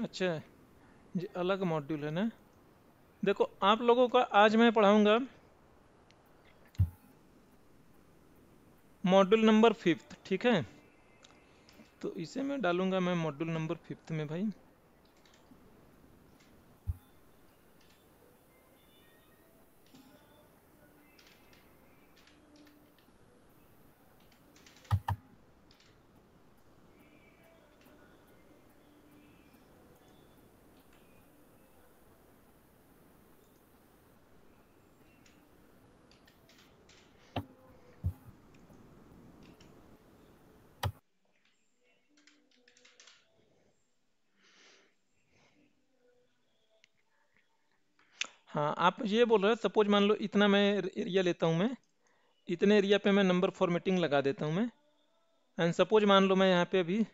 अच्छा, ये अलग मॉड्यूल है ना। देखो आप लोगों का आज मैं पढ़ाऊंगा मॉड्यूल नंबर 5th, ठीक है। तो इसे मैं डालूंगा मैं मॉड्यूल नंबर 5th में भाई। हाँ, आप ये बोल रहे हो, सपोज मान लो इतना मैं एरिया लेता हूँ मैं, इतने एरिया पे मैं नंबर फॉर्मेटिंग लगा देता हूँ मैं। एंड सपोज मान लो मैं यहाँ पे अभी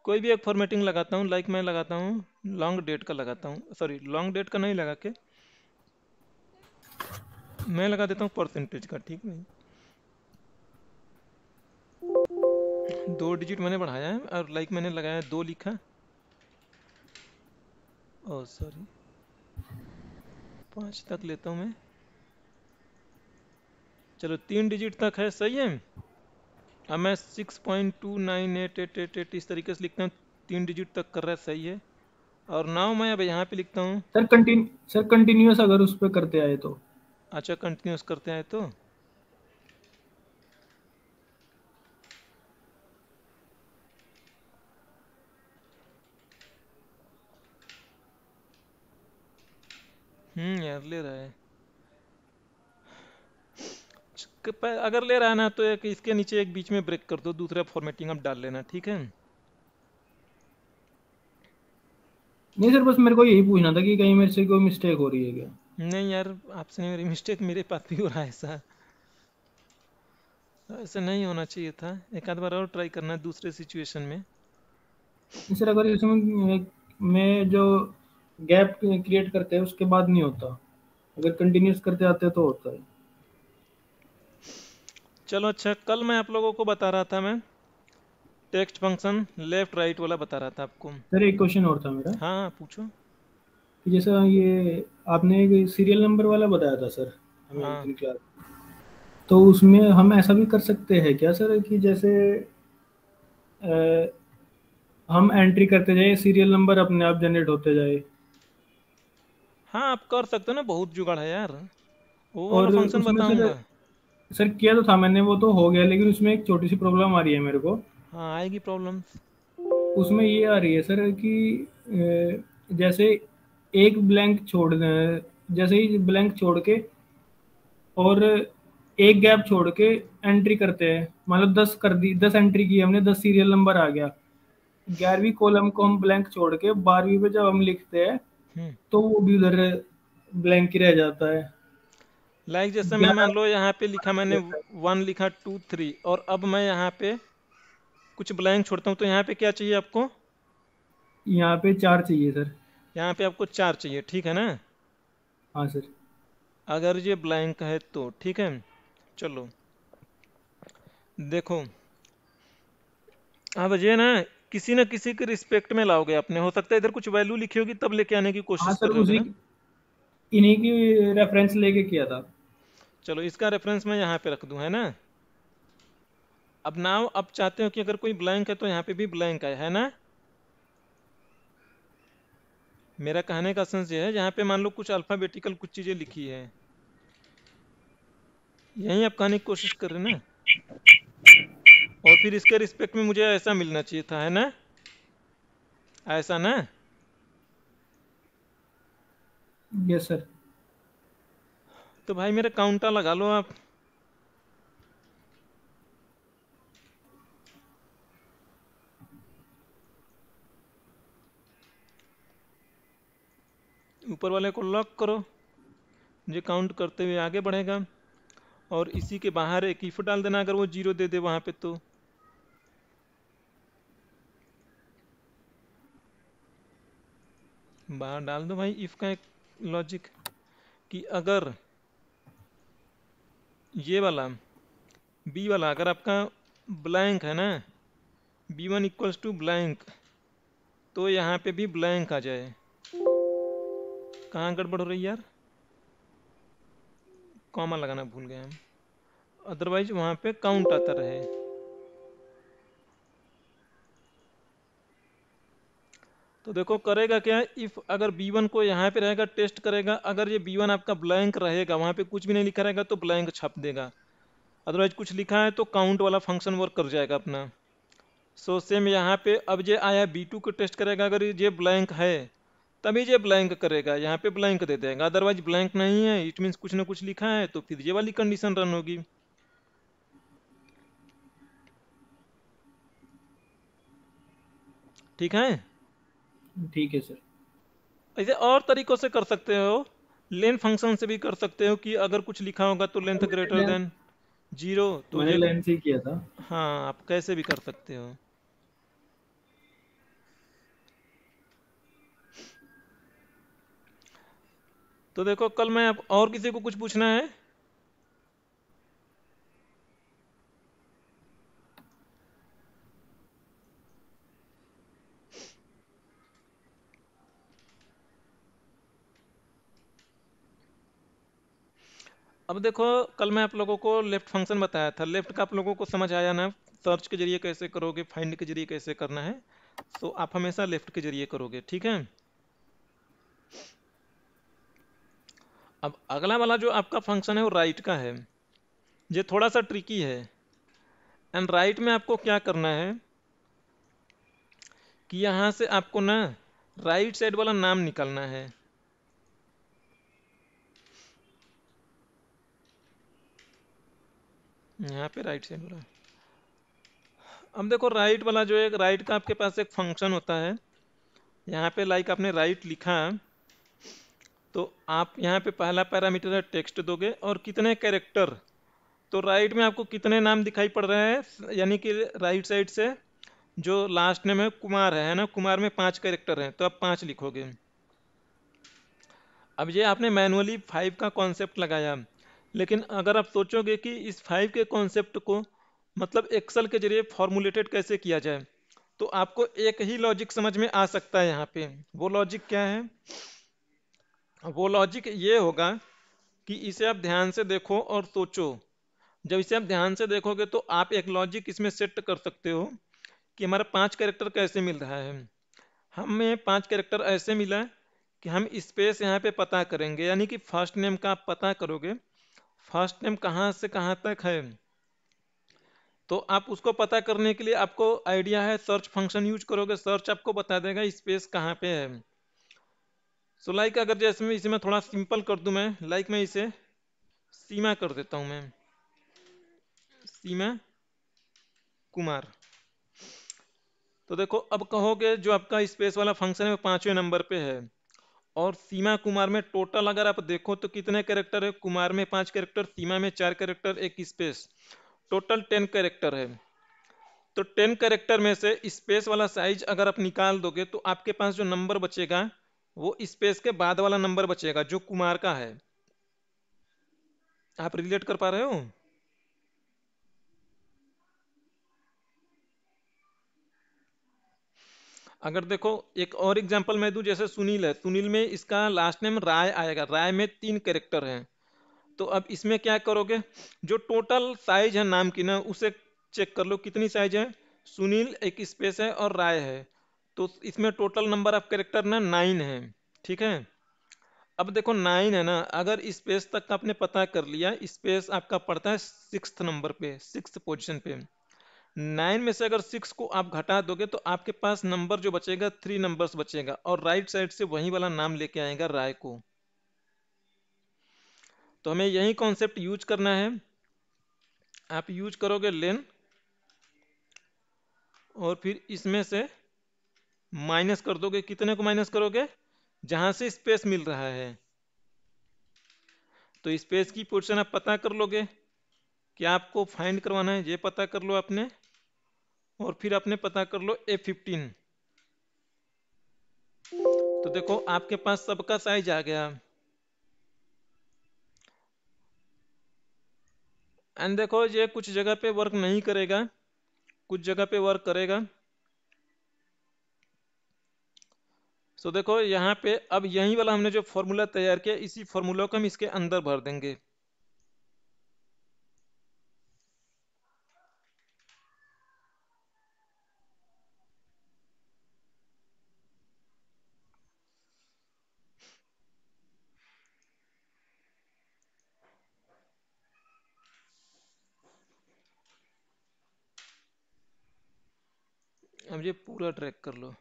कोई भी एक फॉर्मेटिंग लगाता हूँ, लाइक मैं लगाता हूँ लॉन्ग डेट का लगाता हूँ, सॉरी लॉन्ग डेट का नहीं लगा के मैं लगा देता हूँ परसेंटेज का, ठीक है। 2 डिजिट मैंने बढ़ाया है और लाइक मैंने लगाया 2 लिखा, ओ सॉरी 5 तक लेता हूँ मैं। चलो 3 डिजिट तक है, सही है। अब मैं 6.298888 इस तरीके से लिखता हूँ, 3 डिजिट तक कर रहा है, सही है। और नाउ मैं अब यहाँ पे लिखता हूँ। सर कंटिन्यूअस अगर उस पर करते आए तो। अच्छा, कंटिन्यूस करते हैं तो यार ले रहा है। अगर ले रहा है ना तो एक इसके नीचे एक बीच में ब्रेक कर दो, दूसरा फॉर्मेटिंग अब डाल लेना, ठीक है। नहीं सर, बस मेरे को यही पूछना था कि कहीं मेरे से कोई मिस्टेक हो रही है क्या। नहीं यार, आपसे नहीं, मेरी मिस्टेक, मेरे पास भी हो रहा है ऐसा। ऐसा नहीं होना चाहिए था, एक आध बार और ट्राई करना है दूसरे सिचुएशन में। नहीं सर, अगर इसमें में जो गैप क्रिएट करते हैं उसके बाद नहीं होता, अगर कंटिन्यूअस करते आते हैं तो होता है। चलो अच्छा, कल मैं आप लोगों को बता रहा था मैं टेक्स्ट फंक्शन लेफ्ट राइट वाला बता रहा था आपको। सर एक क्वेश्चन और था मेरा, हाँ हाँ, पूछो। कि जैसा ये आपने एक सीरियल नंबर वाला बताया था सर हमें एक हाँ दिन क्लास, तो उसमें हम ऐसा भी कर सकते हैं क्या सर कि जैसे अ, हम एंट्री करते जाए सीरियल नंबर अपने आप जनरेट होते जाए। हाँ, आप कर सकते हो ना, बहुत जुगाड़ है यार, वो वाला और फंक्शन उसमें सर, बताऊंगा। किया तो था मैंने, वो तो हो गया, लेकिन उसमें एक छोटी सी प्रॉब्लम आ रही है मेरे को। हाँ, आएगी प्रॉब्लम। उसमें ये आ रही है सर कि जैसे एक ब्लैंक छोड़ दें, जैसे ही ब्लैंक छोड़ के और एक गैप छोड़ के एंट्री करते हैं, मतलब 10 कर दी, 10 एंट्री की हमने, 10 सीरियल नंबर आ गया, 11वीं कॉलम को हम ब्लैंक छोड़ के 12वीं पे जब हम लिखते हैं हम्म तो वो भी उधर ब्लैंक ही रह जाता है। लाइक जैसे मैं मान 11 लो यहाँ पे लिखा मैंने 1 लिखा 2 3, और अब मैं यहाँ पे कुछ ब्लैंक छोड़ता हूँ, तो यहाँ पे क्या चाहिए आपको? यहाँ पे 4 चाहिए सर। यहाँ पे आपको 4 चाहिए, ठीक है ना। हाँ सर। अगर ये ब्लैंक है तो ठीक है। चलो देखो, अब ये ना किसी न किसी के रिस्पेक्ट में लाओगे आपने, हो सकता है इधर कुछ वैल्यू लिखी होगी तब लेके आने की हाँ कोशिश कर सर, रहे होगे उसी ना। इन्हीं की रेफरेंस लेके किया था। चलो इसका रेफरेंस मैं यहाँ पे रख दूं, है ना। अब नाउ अब चाहते हो कि अगर कोई ब्लैंक है तो यहाँ पे भी ब्लैंक है ना। मेरा कहने का सेंस ये है, यहाँ पे मान लो कुछ अल्फाबेटिकल कुछ चीजें लिखी है, यही आप कहने की कोशिश कर रहे हैं ना। और फिर इसके रिस्पेक्ट में मुझे ऐसा मिलना चाहिए था, है ना, ऐसा ना। Yes sir. तो भाई मेरा काउंटर लगा लो आप। ऊपर वाले को लॉक करो, ये काउंट करते हुए आगे बढ़ेगा। और इसी के बाहर एक इफ डाल देना, अगर वो 0 दे दे वहां पे तो। बाहर डाल दो भाई इफ का एक लॉजिक, कि अगर ये वाला बी वाला अगर आपका ब्लैंक है ना, B1 इक्वल्स टू ब्लैंक, तो यहाँ पे भी ब्लैंक आ जाए। कहाँ गड़बड़ हो रही है यार, कॉमा लगाना भूल गए हम, अदरवाइज वहाँ पे काउंट आता रहे। तो देखो करेगा क्या, इफ अगर b1 को यहाँ पे रहेगा टेस्ट करेगा, अगर ये b1 आपका ब्लैंक रहेगा, वहाँ पे कुछ भी नहीं लिखा रहेगा तो ब्लैंक छाप देगा, अदरवाइज कुछ लिखा है तो काउंट वाला फंक्शन वर्क कर जाएगा अपना। सो सेम यहाँ पे अब ये आया b2 को टेस्ट करेगा, अगर ये ब्लैंक है तभी ये ब्लैंक करेगा, यहाँ पे ब्लैंक दे देगा, अदरवाइज ब्लैंक नहीं है इट मीन्स कुछ ना कुछ लिखा है, तो फिर ये वाली कंडीशन रन होगी। ठीक है। ठीक है सर। ऐसे और तरीकों से कर सकते हो, लेन फंक्शन से भी कर सकते हो कि अगर कुछ लिखा होगा तो लेंथ ग्रेटर देन 0 तो मैंने ये, लेंथ ही किया था। हाँ आप कैसे भी कर सकते हो। तो देखो कल मैं अब और किसी को कुछ पूछना है। अब देखो कल मैं आप लोगों को लेफ्ट फंक्शन बताया था, लेफ्ट का आप लोगों को समझ आया ना, सर्च के जरिए कैसे करोगे, फाइंड के जरिए कैसे करना है, तो आप हमेशा लेफ्ट के जरिए करोगे, ठीक है। अब अगला वाला जो आपका फंक्शन है वो राइट का है, ये थोड़ा सा ट्रिकी है। एंड राइट में आपको क्या करना है कि यहाँ से आपको ना राइट साइड वाला नाम निकालना है। यहाँ पे राइट साइड वाला, अब देखो राइट वाला जो है, राइट का आपके पास एक फंक्शन होता है, यहाँ पे लाइक आपने राइट लिखा तो आप यहाँ पे पहला पैरामीटर है टेक्स्ट दोगे और कितने कैरेक्टर, तो राइट में आपको कितने नाम दिखाई पड़ रहे हैं, यानी कि राइट साइड से जो लास्ट नेम है कुमार है ना, कुमार में 5 कैरेक्टर हैं तो आप 5 लिखोगे। अब ये आपने मैनुअली 5 का कॉन्सेप्ट लगाया, लेकिन अगर आप सोचोगे कि इस 5 के कॉन्सेप्ट को मतलब एक्सेल के जरिए फॉर्मुलेटेड कैसे किया जाए, तो आपको एक ही लॉजिक समझ में आ सकता है यहाँ पे। वो लॉजिक क्या है, वो लॉजिक ये होगा कि इसे आप ध्यान से देखो और सोचो। जब इसे आप ध्यान से देखोगे तो आप एक लॉजिक इसमें सेट कर सकते हो कि हमारा 5 कैरेक्टर कैसे मिल रहा है। हमें 5 कैरेक्टर ऐसे मिला कि हम स्पेस यहाँ पे पता करेंगे, यानी कि फर्स्ट नेम का आप पता करोगे, फर्स्ट नेम कहाँ से कहाँ तक है, तो आप उसको पता करने के लिए आपको आइडिया है सर्च फंक्शन यूज करोगे, सर्च आपको बता देगा स्पेस कहाँ पे है। सो लाइक अगर जैसे मैं इसे मैं थोड़ा सिंपल कर दूं, मैं लाइक मैं इसे सीमा कर देता हूं, मैं सीमा कुमार। तो देखो अब कहोगे जो आपका स्पेस वाला फंक्शन है वो 5वें नंबर पे है, और सीमा कुमार में टोटल अगर आप देखो तो कितने कैरेक्टर है, कुमार में 5 कैरेक्टर, सीमा में 4 कैरेक्टर, एक स्पेस, टोटल 10 कैरेक्टर है। तो 10 कैरेक्टर में से स्पेस वाला साइज अगर आप निकाल दोगे तो आपके पास जो नंबर बचेगा वो स्पेस के बाद वाला नंबर बचेगा जो कुमार का है। आप रिलेट कर पा रहे हो। अगर देखो एक और एग्जांपल मैं दूं, जैसे सुनील है, सुनील में इसका लास्ट नेम राय आएगा, राय में 3 कैरेक्टर हैं, तो अब इसमें क्या करोगे, जो टोटल साइज है नाम की ना उसे चेक कर लो कितनी साइज है, सुनील एक स्पेस है और राय है, तो इसमें टोटल नंबर ऑफ कैरेक्टर ना 9 है। ठीक है। अब देखो 9 है ना, अगर स्पेस तक का आपने पता कर लिया, स्पेस आपका पड़ता है 6th नंबर पे, 6th पोजीशन पे, 9 में से अगर 6 को आप घटा दोगे तो आपके पास नंबर जो बचेगा 3 नंबर्स बचेगा, और राइट साइड से वही वाला नाम लेके आएगा राय को। तो हमें यही कॉन्सेप्ट यूज करना है। आप यूज करोगे लेन, और फिर इसमें से माइनस कर दोगे, कितने को माइनस करोगे, जहां से स्पेस मिल रहा है, तो स्पेस की पोजीशन आप पता कर लोगे, क्या आपको फाइंड करवाना है ये पता कर लो आपने, और फिर आपने पता कर लो A15। तो देखो आपके पास सबका साइज आ गया। एंड देखो ये कुछ जगह पे वर्क नहीं करेगा, कुछ जगह पे वर्क करेगा। सो देखो यहाँ पे अब यही वाला हमने जो फॉर्मूला तैयार किया, इसी फॉर्मूला को हम इसके अंदर भर देंगे। अब ये पूरा ट्रैक कर लो।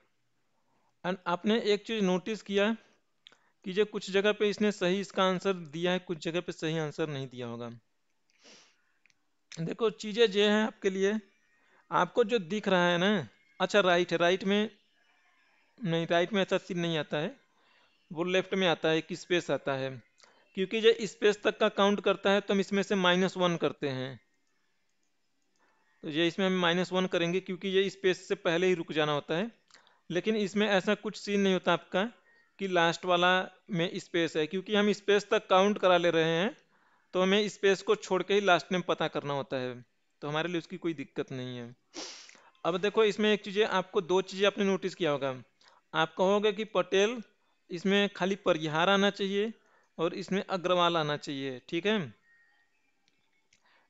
एंड आपने एक चीज नोटिस किया कि जो कुछ जगह पे इसने सही इसका आंसर दिया है, कुछ जगह पे सही आंसर नहीं दिया होगा। देखो चीजें जो है आपके लिए, आपको जो दिख रहा है ना, अच्छा राइट है, राइट में नहीं, राइट में ऐसा सीन नहीं आता है, वो लेफ्ट में आता है, एक स्पेस आता है। क्योंकि ये स्पेस तक का काउंट करता है तो हम इसमें से -1 करते हैं। तो ये इसमें हम -1 करेंगे क्योंकि ये स्पेस से पहले ही रुक जाना होता है। लेकिन इसमें ऐसा कुछ सीन नहीं होता आपका कि लास्ट वाला में स्पेस है, क्योंकि हम स्पेस तक काउंट करा ले रहे हैं तो हमें स्पेस को छोड़ के ही लास्ट नेम पता करना होता है। तो हमारे लिए उसकी कोई दिक्कत नहीं है। अब देखो इसमें एक चीज़ है, आपको दो चीज़ें आपने नोटिस किया होगा। आप कहोगे कि पटेल, इसमें खाली परिहार आना चाहिए और इसमें अग्रवाल आना चाहिए, ठीक है।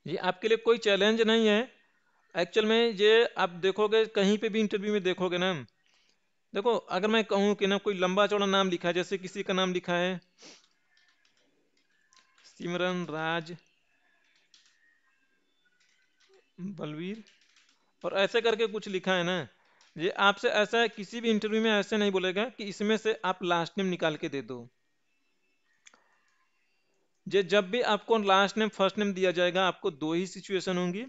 ये आपके लिए कोई चैलेंज नहीं है। एक्चुअल में ये आप देखोगे कहीं पे भी इंटरव्यू में देखोगे ना, देखो अगर मैं कहूँ कि ना कोई लंबा चौड़ा नाम लिखा है, जैसे किसी का नाम लिखा है सिमरन राज बलवीर और ऐसे करके कुछ लिखा है ना, ये आपसे ऐसा किसी भी इंटरव्यू में ऐसे नहीं बोलेगा कि इसमें से आप लास्ट नेम निकाल के दे दो। ये जब भी आपको लास्ट नेम फर्स्ट नेम दिया जाएगा, आपको दो ही सिचुएशन होंगी।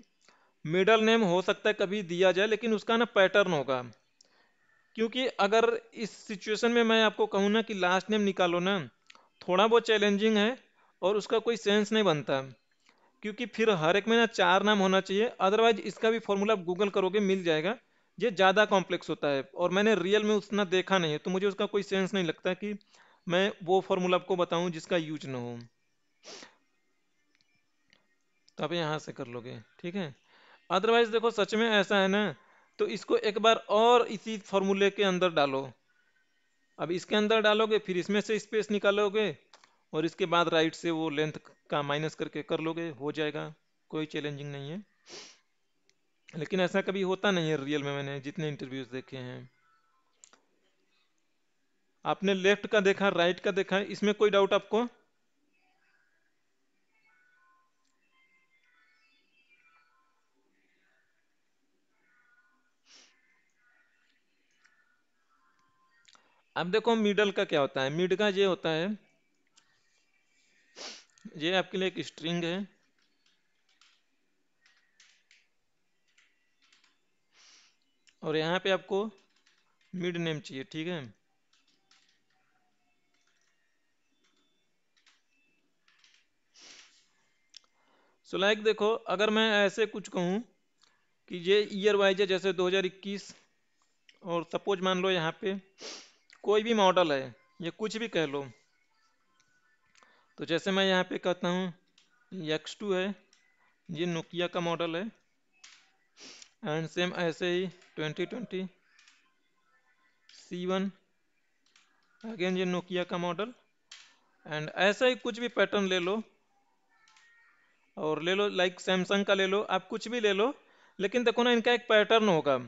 मिडल नेम हो सकता है कभी दिया जाए, लेकिन उसका ना पैटर्न होगा। क्योंकि अगर इस सिचुएशन में मैं आपको कहूँ ना कि लास्ट नेम निकालो ना, थोड़ा बहुत चैलेंजिंग है और उसका कोई सेंस नहीं बनता। क्योंकि फिर हर एक में ना 4 नाम होना चाहिए, अदरवाइज इसका भी फॉर्मूला आप गूगल करोगे मिल जाएगा। ये ज़्यादा कॉम्प्लेक्स होता है और मैंने रियल में उतना देखा नहीं है, तो मुझे उसका कोई सेंस नहीं लगता कि मैं वो फॉर्मूला आपको बताऊं जिसका यूज ना हो। तो आप यहाँ से कर लोगे, ठीक है। अदरवाइज देखो सच में ऐसा है ना, तो इसको एक बार और इसी फॉर्मूले के अंदर डालो। अब इसके अंदर डालोगे फिर इसमें से स्पेस निकालोगे और इसके बाद राइट से वो लेंथ का माइनस करके कर लोगे, हो जाएगा। कोई चैलेंजिंग नहीं है। लेकिन ऐसा कभी होता नहीं है रियल में, मैंने जितने इंटरव्यूज देखे हैं। आपने लेफ्ट का देखा, राइट का देखा, इसमें कोई डाउट आपको? अब देखो मिडल का क्या होता है। मिड का ये होता है, ये आपके लिए एक स्ट्रिंग है और यहाँ पे आपको मिड नेम चाहिए, ठीक है। सो लाइक देखो अगर मैं ऐसे कुछ कहूँ कि ये ईयर वाइज है, जैसे 2021, और सपोज मान लो यहाँ पे कोई भी मॉडल है, ये कुछ भी कह लो। तो जैसे मैं यहाँ पे कहता हूँ X2 है, ये नोकिया का मॉडल है। एंड सेम ऐसे ही 2020 C1, अगेन ये नोकिया का मॉडल। एंड ऐसा ही कुछ भी पैटर्न ले लो, और ले लो लाइक सैमसंग का ले लो, आप कुछ भी ले लो, लेकिन देखो ना इनका एक पैटर्न होगा।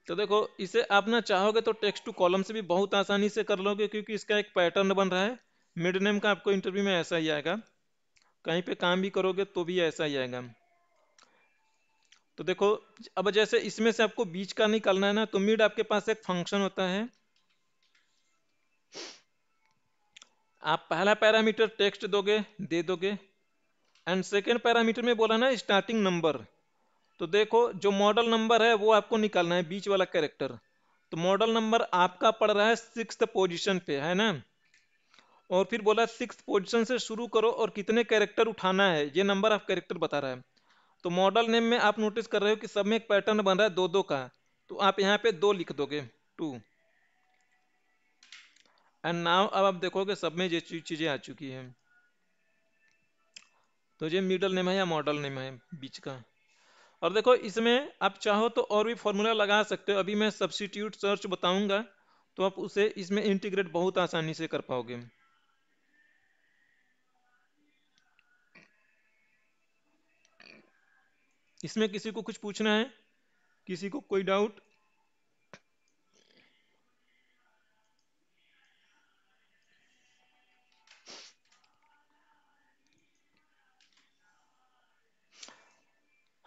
तो देखो इसे आप ना चाहोगे तो टेक्स्ट टू कॉलम से भी बहुत आसानी से कर लोगे, क्योंकि इसका एक पैटर्न बन रहा है। मिड नेम का आपको इंटरव्यू में ऐसा ही आएगा, कहीं पे काम भी करोगे तो भी ऐसा ही आएगा। तो देखो अब जैसे इसमें से आपको बीच का निकालना है ना, तो मिड आपके पास एक फंक्शन होता है। आप पहला पैरामीटर टेक्स्ट दोगे, दे दोगे, एंड सेकेंड पैरामीटर में बोला ना स्टार्टिंग नंबर। तो देखो जो मॉडल नंबर है वो आपको निकालना है, बीच वाला कैरेक्टर। तो मॉडल नंबर आपका पड़ रहा है 6th पोजीशन पे, है ना। और फिर बोला 6th पोजीशन से शुरू करो और कितने कैरेक्टर उठाना है, ये नंबर ऑफ कैरेक्टर बता रहा है। तो मॉडल नेम में आप नोटिस कर रहे हो कि सब में एक पैटर्न बन रहा है दो दो का। तो आप यहाँ पे 2 लिख दोगे, 2। एंड नाउ अब आप देखोगे सब में ये चीजें आ चुकी हैं। तो ये मिडल नेम है या मॉडल नेम है बीच का। और देखो इसमें आप चाहो तो और भी फॉर्मूला लगा सकते हो, अभी मैं सब्स्टिट्यूट सर्च बताऊंगा तो आप उसे इसमें इंटीग्रेट बहुत आसानी से कर पाओगे। इसमें किसी को कुछ पूछना है, किसी को कोई डाउट?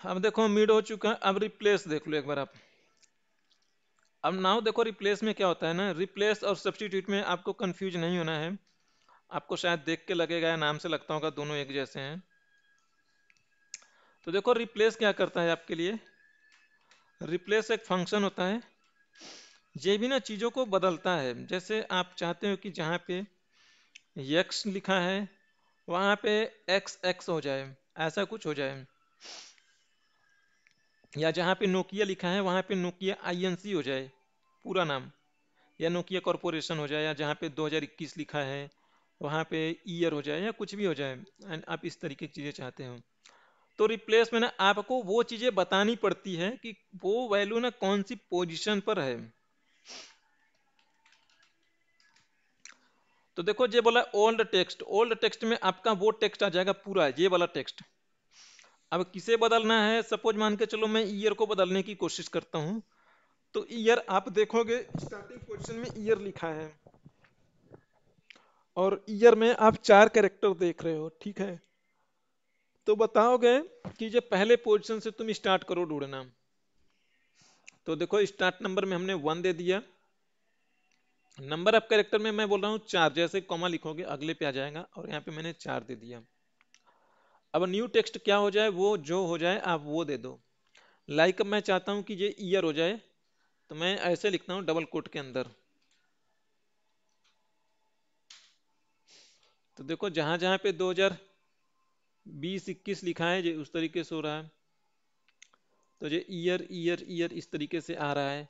अब देखो मिड हो चुका है, अब रिप्लेस देख लो एक बार आप। अब नाउ देखो रिप्लेस में क्या होता है ना, रिप्लेस और सब्स्टिट्यूट में आपको कंफ्यूज नहीं होना है। आपको शायद देख के लगेगा या नाम से लगता होगा दोनों एक जैसे हैं। तो देखो रिप्लेस क्या करता है आपके लिए, रिप्लेस एक फंक्शन होता है, ये भी ना चीज़ों को बदलता है। जैसे आप चाहते हो कि जहाँ पे x लिखा है वहाँ पे x हो जाए, ऐसा कुछ हो जाए। या जहाँ पे नोकिया लिखा है वहाँ पे नोकिया INC हो जाए पूरा नाम, या नोकिया कॉरपोरेशन हो जाए। या जहाँ पे 2021 लिखा है वहाँ पे ईयर हो जाए, या कुछ भी हो जाए। एंड आप इस तरीके की चीज़ें चाहते हो तो रिप्लेस में ना आपको वो चीज़ें बतानी पड़ती है कि वो वैल्यू ना कौन सी पोजीशन पर है। तो देखो ये बोला ओल्ड टेक्स्ट, ओल्ड टेक्स्ट में आपका वो टेक्स्ट आ जाएगा पूरा, ये वाला टेक्स्ट। अब किसे बदलना है, सपोज मान के चलो मैं ईयर को बदलने की कोशिश करता हूं। तो ईयर आप देखोगे स्टार्टिंग पोजीशन में ईयर लिखा है, और ईयर में आप 4 कैरेक्टर देख रहे हो, ठीक है। तो बताओगे कि ये पहले पोजीशन से तुम स्टार्ट करो ढूंढना। तो देखो स्टार्ट नंबर में हमने 1 दे दिया, नंबर ऑफ कैरेक्टर में मैं बोल रहा हूँ 4, जैसे कॉमा लिखोगे अगले पे आ जाएगा, और यहाँ पे मैंने 4 दे दिया। अब न्यू टेक्स्ट क्या हो जाए, वो जो हो जाए आप वो दे दो। लाइक मैं चाहता हूं कि ये ईयर हो जाए, तो मैं ऐसे लिखता हूं डबल कोट के अंदर। तो देखो जहां जहां पे 2020-21 लिखा है ये उस तरीके से हो रहा है। तो ये ईयर ईयर ईयर इस तरीके से आ रहा है।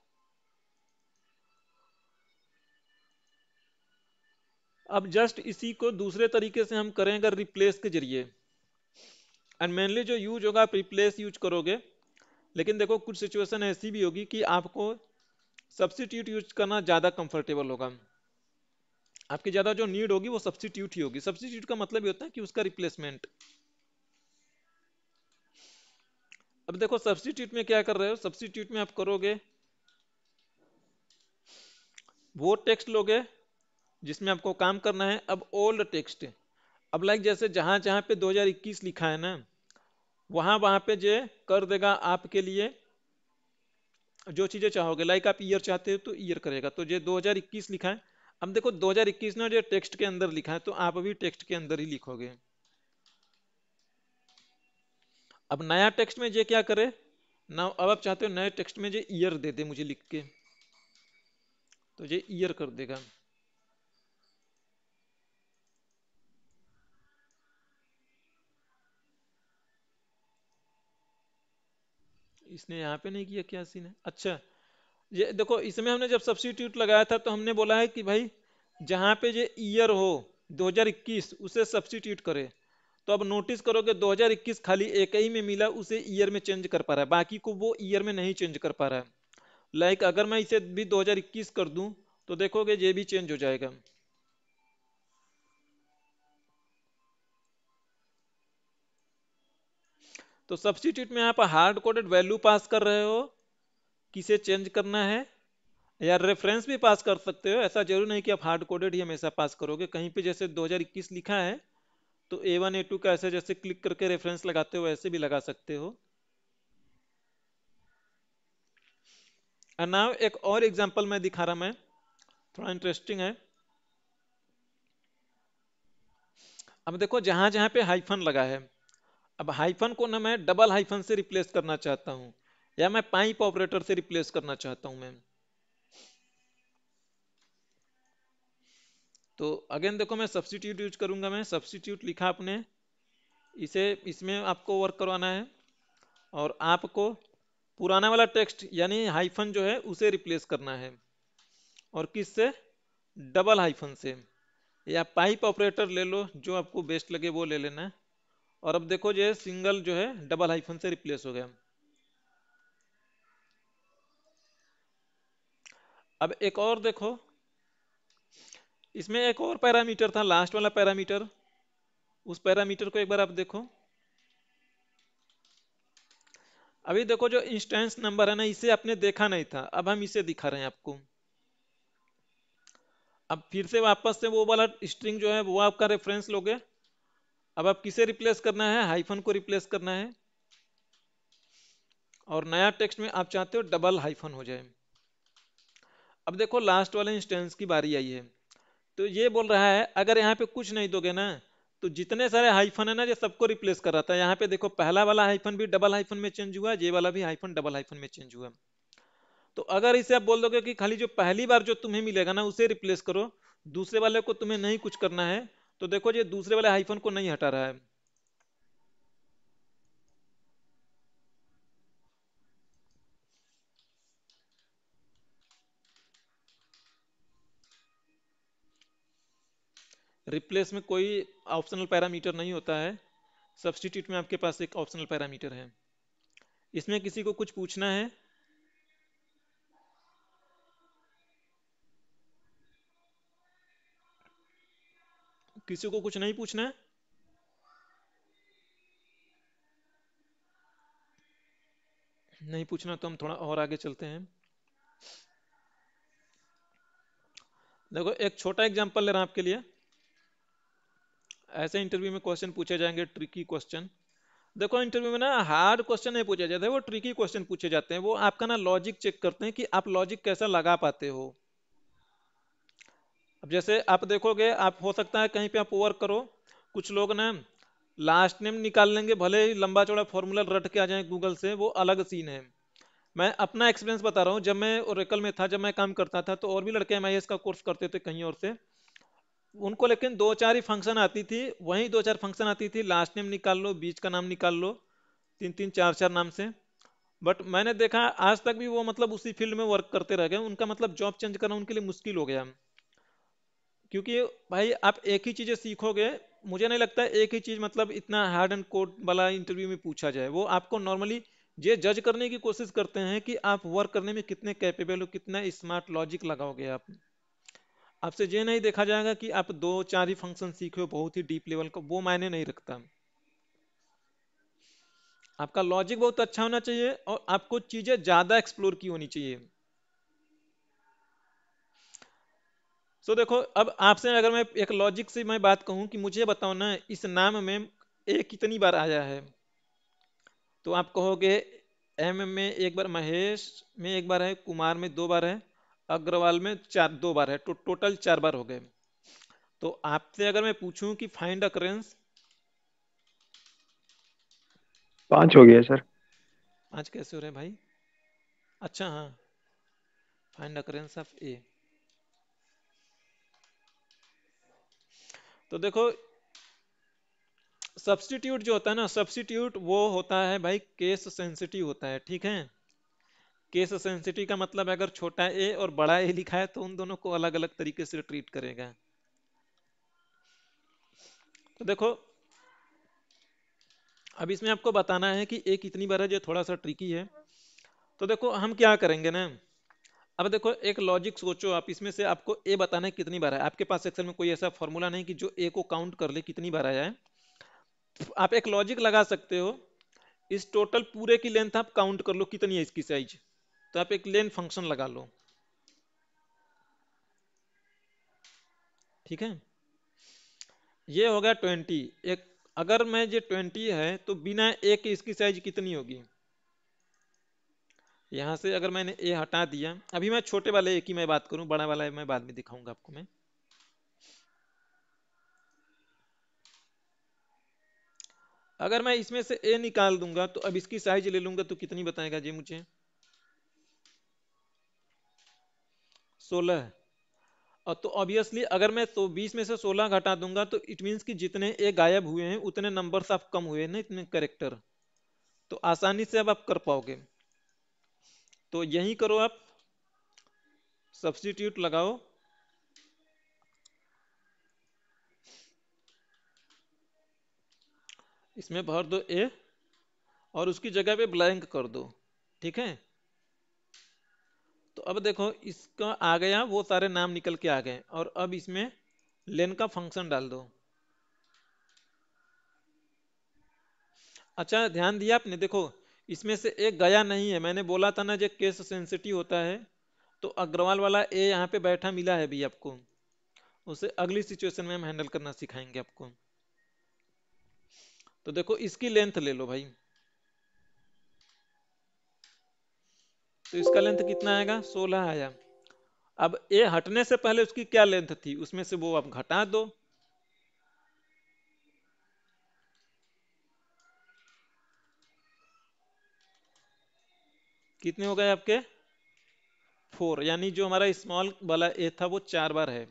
अब जस्ट इसी को दूसरे तरीके से हम करें अगर रिप्लेस के जरिए, एंड मेनली जो यूज होगा आप रिप्लेस यूज करोगे। लेकिन देखो कुछ सिचुएशन ऐसी भी होगी कि आपको सब्स्टिट्यूट यूज करना ज्यादा कंफर्टेबल होगा। आपकी ज्यादा जो नीड होगी वो सब्स्टिट्यूट ही होगी। सब्स्टिट्यूट का मतलब ये होता है कि उसका रिप्लेसमेंट। अब देखो सब्स्टिट्यूट में क्या कर रहे हो, सब्स्टिट्यूट में आप करोगे वो टेक्स्ट लोगे जिसमें आपको काम करना है। अब ओल्ड टेक्स्ट, अब लाइक जैसे जहां जहां पे 2021 लिखा है ना, वहां वहां पे जे कर देगा आपके लिए जो चीजें चाहोगे। लाइक आप ईयर चाहते हो तो ईयर करेगा, तो ये 2021 लिखा है। अब देखो 2021 ना जो टेक्स्ट के अंदर लिखा है, तो आप भी टेक्स्ट के अंदर ही लिखोगे। अब नया टेक्स्ट में ये क्या करे ना, अब आप चाहते हो नए टेक्स्ट में ये ईयर दे दे मुझे लिख के, तो ये ईयर कर देगा। इसने यहाँ पे नहीं किया, क्या सीन है? अच्छा ये देखो इसमें हमने जब सब्स्टिट्यूट लगाया था तो हमने बोला है कि भाई जहां पे ये ईयर हो 2021 उसे सब्स्टिट्यूट करे। तो अब नोटिस करोगे 2021 खाली एक ही में मिला, उसे ईयर में चेंज कर पा रहा है, बाकी को वो ईयर में नहीं चेंज कर पा रहा है। लाइक अगर मैं इसे भी 2021 कर दूं तो देखोगे ये भी चेंज हो जाएगा। तो सब्स्टिट्यूट में आप हार्ड कोडेड वैल्यू पास कर रहे हो, किसे चेंज करना है, या रेफरेंस भी पास कर सकते हो। ऐसा जरूर नहीं कि आप हार्ड कोडेड ही हमेशा पास करोगे। कहीं पे जैसे 2021 लिखा है तो A1 A2 का ऐसे जैसे क्लिक करके रेफरेंस लगाते हो ऐसे भी लगा सकते हो। और नाउ एक और एग्जांपल मैं दिखा रहा, मैं थोड़ा इंटरेस्टिंग है। अब देखो जहां जहां पे हाइफन लगा है, अब हाइफन को ना मैं डबल हाइफन से रिप्लेस करना चाहता हूं, या मैं पाइप ऑपरेटर से रिप्लेस करना चाहता हूं मैं। तो अगेन देखो मैं सब्स्टिट्यूट यूज करूंगा, मैं सब्स्टिट्यूट लिखा आपने, इसे इसमें आपको वर्क करवाना है, और आपको पुराना वाला टेक्स्ट यानी हाइफन जो है उसे रिप्लेस करना है। और किससे, डबल हाइफन से, या पाइप ऑपरेटर ले लो, जो आपको बेस्ट लगे वो ले लेना। और अब देखो ये सिंगल जो है डबल हाइफन से रिप्लेस हो गया। अब एक और देखो, इसमें एक और पैरामीटर था, लास्ट वाला पैरामीटर, उस पैरामीटर को एक बार आप देखो। अभी देखो जो इंस्टेंस नंबर है ना, इसे आपने देखा नहीं था, अब हम इसे दिखा रहे हैं आपको। अब फिर से वापस से वो वाला स्ट्रिंग जो है वो आपका रेफरेंस लोगे। अब आप किसे रिप्लेस करना है, हाइफन को रिप्लेस करना है, और नया टेक्स्ट में आप चाहते हो डबल हाइफन हो जाए। अब देखो लास्ट वाले इंस्टेंस की बारी आई है, तो ये बोल रहा है अगर यहाँ पे कुछ नहीं दोगे ना, तो जितने सारे हाइफन है ना ये सबको रिप्लेस कर रहा था। यहाँ पे देखो पहला वाला हाइफन भी डबल हाइफन में चेंज हुआ, ये वाला भी हाइफन डबल हाइफन में चेंज हुआ। तो अगर इसे आप बोल दोगे कि खाली जो पहली बार जो तुम्हें मिलेगा ना उसे रिप्लेस करो, दूसरे वाले को तुम्हें नहीं कुछ करना है, तो देखो ये दूसरे वाले हाइफन को नहीं हटा रहा है। रिप्लेस में कोई ऑप्शनल पैरामीटर नहीं होता है, सब्स्टिट्यूट में आपके पास एक ऑप्शनल पैरामीटर है। इसमें किसी को कुछ पूछना है? किसी को कुछ नहीं पूछना है? नहीं पूछना तो हम थोड़ा और आगे चलते हैं। देखो एक छोटा एग्जांपल ले रहा हूं आपके लिए। ऐसे इंटरव्यू में क्वेश्चन पूछे जाएंगे, ट्रिकी क्वेश्चन। देखो इंटरव्यू में ना हार्ड क्वेश्चन नहीं पूछे जाते, वो ट्रिकी क्वेश्चन पूछे जाते हैं। वो आपका ना लॉजिक चेक करते हैं कि आप लॉजिक कैसा लगा पाते हो। अब जैसे आप देखोगे, आप हो सकता है कहीं पे आप वर्क करो, कुछ लोग ना लास्ट नेम निकाल लेंगे, भले ही लंबा चौड़ा फॉर्मूला रट के आ जाए गूगल से, वो अलग सीन है। मैं अपना एक्सपीरियंस बता रहा हूँ, जब मैं ओरेकल में था, जब मैं काम करता था, तो और भी लड़के एमआईएस का कोर्स करते थे कहीं और से, उनको लेकिन दो चार ही फंक्शन आती थी, वही दो चार फंक्शन आती थी, लास्ट नेम निकाल लो, बीच का नाम निकाल लो, तीन तीन चार चार नाम से। बट मैंने देखा आज तक भी वो मतलब उसी फील्ड में वर्क करते रह गए, उनका मतलब जॉब चेंज करना उनके लिए मुश्किल हो गया। क्योंकि भाई आप एक ही चीजें सीखोगे, मुझे नहीं लगता एक ही चीज मतलब इतना हार्ड एंड कोड वाला इंटरव्यू में पूछा जाए। वो आपको नॉर्मली ये जज करने की कोशिश करते हैं कि आप वर्क करने में कितने कैपेबल हो, कितना स्मार्ट लॉजिक लगाओगे आप। आपसे ये नहीं देखा जाएगा कि आप दो चार ही फंक्शन सीखे हो बहुत ही डीप लेवल का, वो मायने नहीं रखता। आपका लॉजिक बहुत अच्छा होना चाहिए और आपको चीजें ज्यादा एक्सप्लोर की होनी चाहिए। सो देखो अब आपसे अगर मैं एक लॉजिक से मैं बात कहूं कि मुझे बताओ ना इस नाम में ए कितनी बार आया है, तो आप कहोगे एम में एक बार, महेश में एक बार है, कुमार में दो बार है, अग्रवाल में चार दो बार है, तो टोटल चार बार हो गए। तो आपसे अगर मैं पूछूं कि फाइंड अकरेंस, 5 हो गया सर। आज कैसे हो रहे हैं भाई? अच्छा हाँ, फाइंड अकरेंस ऑफ ए। तो देखो सब्स्टिट्यूट जो होता है ना, सब्स्टिट्यूट वो होता है भाई केस सेंसिटिव होता है, ठीक है। केस सेंसिटिव का मतलब अगर छोटा ए और बड़ा ए लिखा है तो उन दोनों को अलग अलग तरीके से ट्रीट करेगा। तो देखो अब इसमें आपको बताना है कि ए कितनी बार है, जो थोड़ा सा ट्रिकी है। तो देखो हम क्या करेंगे ना, अब देखो एक लॉजिक सोचो आप, इसमें से आपको ए बताना है कितनी बार है। आपके पास एक्सेल में कोई ऐसा फॉर्मूला नहीं कि जो ए को काउंट कर ले कितनी बार आया है। आप एक लॉजिक लगा सकते हो, इस टोटल पूरे की लेंथ आप काउंट कर लो कितनी है इसकी साइज, तो आप एक लेन फंक्शन लगा लो, ठीक है। ये हो गया 20। एक अगर मैं ये 20 है तो बिना ए के इसकी साइज कितनी होगी। यहां से अगर मैंने ए हटा दिया, अभी मैं छोटे वाले ए की मैं बात करूं, बड़ा वाला मैं बाद में दिखाऊंगा आपको मैं। अगर मैं इसमें से ए निकाल दूंगा तो अब इसकी साइज ले लूंगा तो कितनी बताएगा जी मुझे? 16। और तो ऑब्वियसली अगर मैं तो 20 में से 16 घटा दूंगा तो इट मींस कि जितने ए गायब हुए हैं उतने नंबर्स आप कम हुए हैं ना, इतने करेक्टर। तो आसानी से अब आप कर पाओगे। तो यही करो आप, सब्स्टिट्यूट लगाओ, इसमें भर दो ए और उसकी जगह पे ब्लैंक कर दो, ठीक है। तो अब देखो इसका आ गया, वो सारे नाम निकल के आ गए, और अब इसमें लेन का फंक्शन डाल दो। अच्छा ध्यान दिया आपने, देखो इसमें से एक गया नहीं है, मैंने बोला था ना जो केस सेंसिटिव होता है, तो अग्रवाल वाला ए यहाँ पे बैठा मिला है भी आपको, उसे अगली सिचुएशन में हम हैंडल करना सिखाएंगे आपको। तो देखो इसकी लेंथ ले लो भाई, तो इसका लेंथ कितना आएगा, 16 आया। अब ए हटने से पहले उसकी क्या लेंथ थी, उसमें से वो आप घटा दो। कितने हो गए आपके, 4, यानी जो हमारा स्मॉल वाला ए था वो 4 बार है।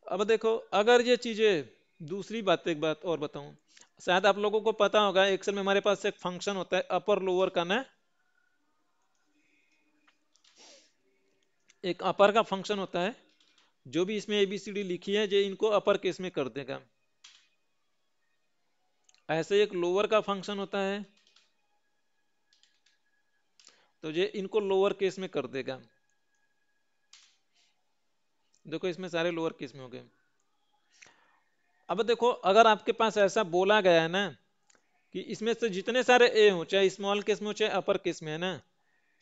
अब देखो अगर ये चीजें, दूसरी बात एक बात और बताऊं, शायद आप लोगों को पता होगा एक्सेल में हमारे पास एक फंक्शन होता है अपर लोअर का ना, एक अपर का फंक्शन होता है, जो भी इसमें एबीसीडी लिखी है ये इनको अपर केस में कर देगा। ऐसे एक लोअर का फंक्शन होता है, तो ये इनको लोअर केस में कर देगा। देखो इसमें सारे लोअर केस में हो गए। अब देखो अगर आपके पास ऐसा बोला गया है ना कि इसमें से जितने सारे ए हो, चाहे स्मॉल केस में हो चाहे अपर केस में, है ना,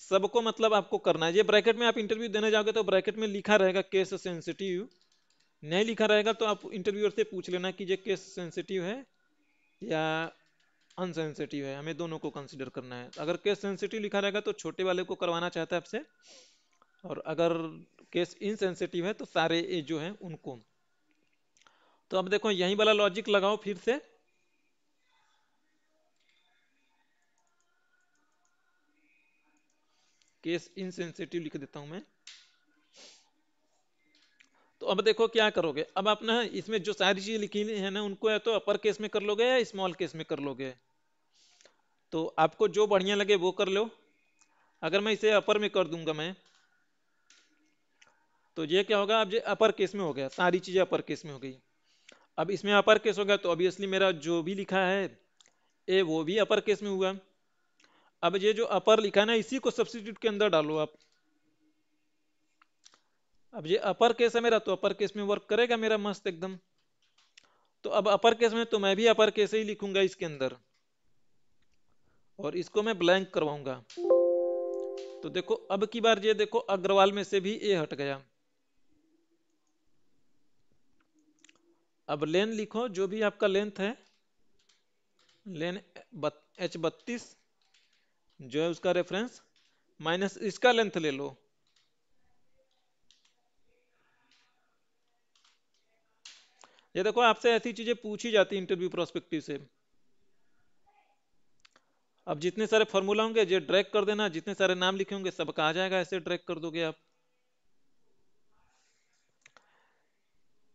सबको मतलब आपको करना है। ये ब्रैकेट में आप इंटरव्यू देने जाओगे तो ब्रैकेट में लिखा रहेगा केस सेंसिटिव, नहीं लिखा रहेगा तो आप इंटरव्यूअर से पूछ लेना कि ये केस सेंसिटिव है या अनसेंसिटिव है, हमें दोनों को कंसीडर करना है। अगर केस सेंसिटिव लिखा रहेगा तो छोटे वाले को करवाना चाहता है आपसे, और अगर केस इनसेंसिटिव है तो सारे ए जो है उनको। तो अब देखो यही वाला लॉजिक लगाओ फिर से, केस इनसेंसिटिव लिख देता हूं मैं। तो अब देखो क्या करोगे, अब आप ना इसमें जो सारी चीजें लिखी है ना उनको या तो अपर केस में कर लोगे या स्मॉल केस में कर लोगे, तो आपको जो बढ़िया लगे वो कर लो। अगर मैं इसे अपर में कर दूंगा मैं, तो ये क्या होगा, अब ये अपर केस में हो गया, सारी चीजें अपर केस में हो गई। अब इसमें अपर केस हो गया तो ऑब्वियसली मेरा जो भी लिखा है ए वो भी अपर केस में हुआ। अब ये जो अपर लिखा है ना इसी को सब्स्टिट्यूट के अंदर डालो आप। अब ये अपर केस है मेरा, तो अपर केस में वर्क करेगा मेरा मस्त एकदम। तो अब अपर केस में तो मैं भी अपर केस ही लिखूंगा इसके अंदर, और इसको मैं ब्लैंक करवाऊंगा। तो देखो अब की बार ये देखो अग्रवाल में से भी ए हट गया। अब लेन लिखो जो भी आपका लेंथ है, लेन H32 जो है उसका रेफरेंस माइनस इसका लेंथ ले लो। ये देखो आपसे ऐसी चीजें पूछी जाती इंटरव्यू प्रोस्पेक्टिव से। अब जितने सारे फॉर्मूला होंगे ये ड्रैग कर देना, जितने सारे नाम लिखे होंगे सबका आ जाएगा, ऐसे ड्रैग कर दोगे आप।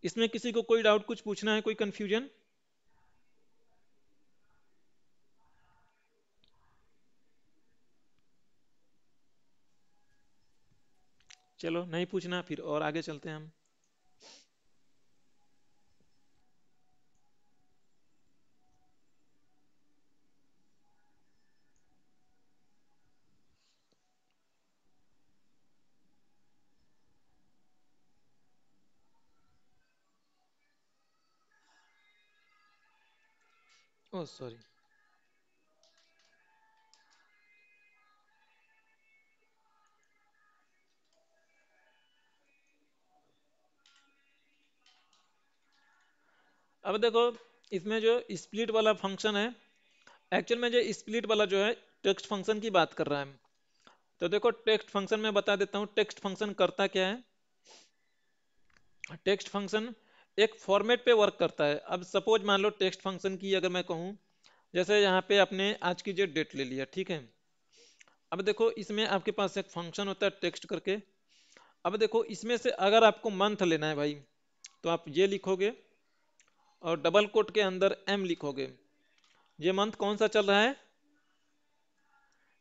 इसमें किसी को कोई डाउट, कुछ पूछना है, कोई कंफ्यूजन? चलो नहीं पूछना फिर और आगे चलते हैं हम। ओह सॉरी, अब देखो इसमें जो स्प्लिट वाला फंक्शन है, एक्चुअल में जो स्प्लिट वाला जो है टेक्स्ट फंक्शन की बात कर रहा है। तो देखो टेक्स्ट फंक्शन में बता देता हूँ टेक्स्ट फंक्शन करता क्या है। टेक्स्ट फंक्शन एक फॉर्मेट पे वर्क करता है। अब सपोज मान लो टेक्स्ट फंक्शन की अगर मैं कहूँ, जैसे यहाँ पे आपने आज की जो डेट ले लिया, ठीक है। अब देखो इसमें आपके पास एक फंक्शन होता है टेक्स्ट करके। अब देखो इसमें से अगर आपको मंथ लेना है भाई, तो आप ये लिखोगे और डबल कोट के अंदर एम लिखोगे। ये मंथ कौन सा चल रहा है,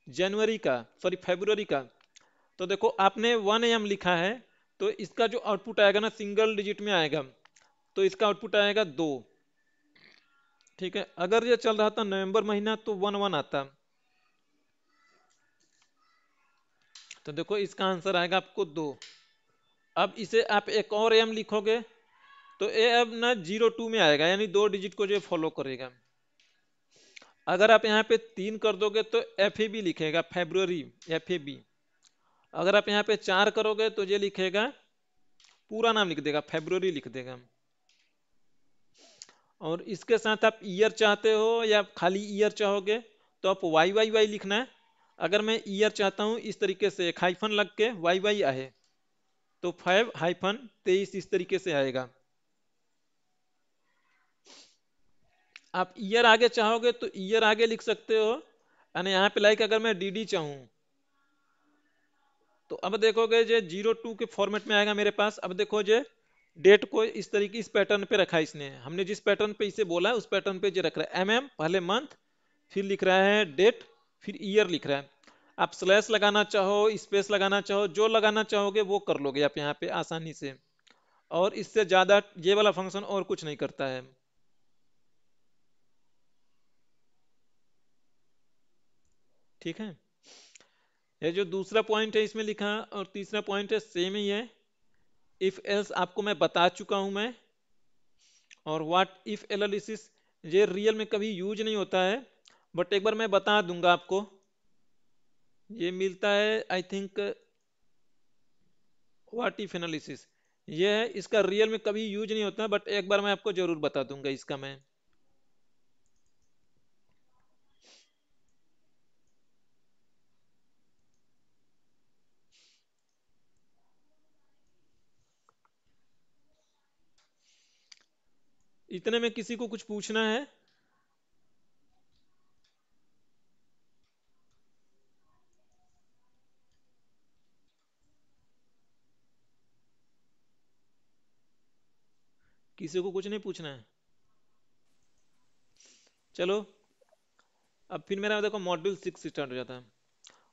जनवरी का, सॉरी फरवरी का। तो देखो आपने 1 AM लिखा है, तो इसका जो आउटपुट आएगा ना सिंगल डिजिट में आएगा, तो इसका आउटपुट आएगा 2। ठीक है, अगर ये चल रहा था नवंबर महीना तो 1 1 आता, तो देखो इसका आंसर आएगा आपको 2। अब इसे आप एक और एम लिखोगे तो ए अब ना 02 में आएगा, यानी 2 डिजिट को जो फॉलो करेगा। अगर आप यहाँ पे 3 कर दोगे तो एफ ए बी लिखेगा, फेब्रुअरी, एफ ए बी। अगर आप यहाँ पे 4 करोगे तो ये लिखेगा, पूरा नाम लिख देगा, फेब्रुअरी लिख देगा। और इसके साथ आप ईयर चाहते हो या खाली ईयर चाहोगे तो आप वाई वाई वाई लिखना है। अगर मैं ईयर चाहता हूं इस तरीके से एक हाइफन लग के वाई वाई आए तो 5-23 इस तरीके से आएगा। आप ईयर आगे चाहोगे तो ईयर आगे लिख सकते हो, यानी यहाँ पे लाइक अगर मैं डी चाहूं तो अब देखोगे जे 02 के फॉर्मेट में आएगा मेरे पास। अब देखो जे डेट को इस तरीके इस पैटर्न पे रखा है इसने, हमने जिस पैटर्न पे इसे बोला है उस पैटर्न पे जो रख रहा है, एमएम पहले मंथ, फिर लिख रहा है डेट, फिर ईयर लिख रहा है। आप स्लैश लगाना चाहो, स्पेस लगाना चाहो, जो लगाना चाहोगे वो कर लोगे आप यहाँ पे आसानी से। और इससे ज्यादा ये वाला फंक्शन और कुछ नहीं करता है। ठीक है, ये जो दूसरा पॉइंट है इसमें लिखा और तीसरा पॉइंट है सेम ही है। इफ एल्स आपको मैं बता चुका हूं मैं, और व्हाट इफ एनालिसिस ये रियल में कभी यूज नहीं होता है, बट एक बार मैं बता दूंगा आपको। ये मिलता है I think what if analysis, ये है, इसका रियल में कभी यूज नहीं होता, बट एक बार मैं आपको जरूर बता दूंगा इसका मैं। इतने में किसी को कुछ पूछना है? किसी को कुछ नहीं पूछना है? चलो, अब फिर मेरा देखो मॉड्यूल 6 स्टार्ट हो जाता है।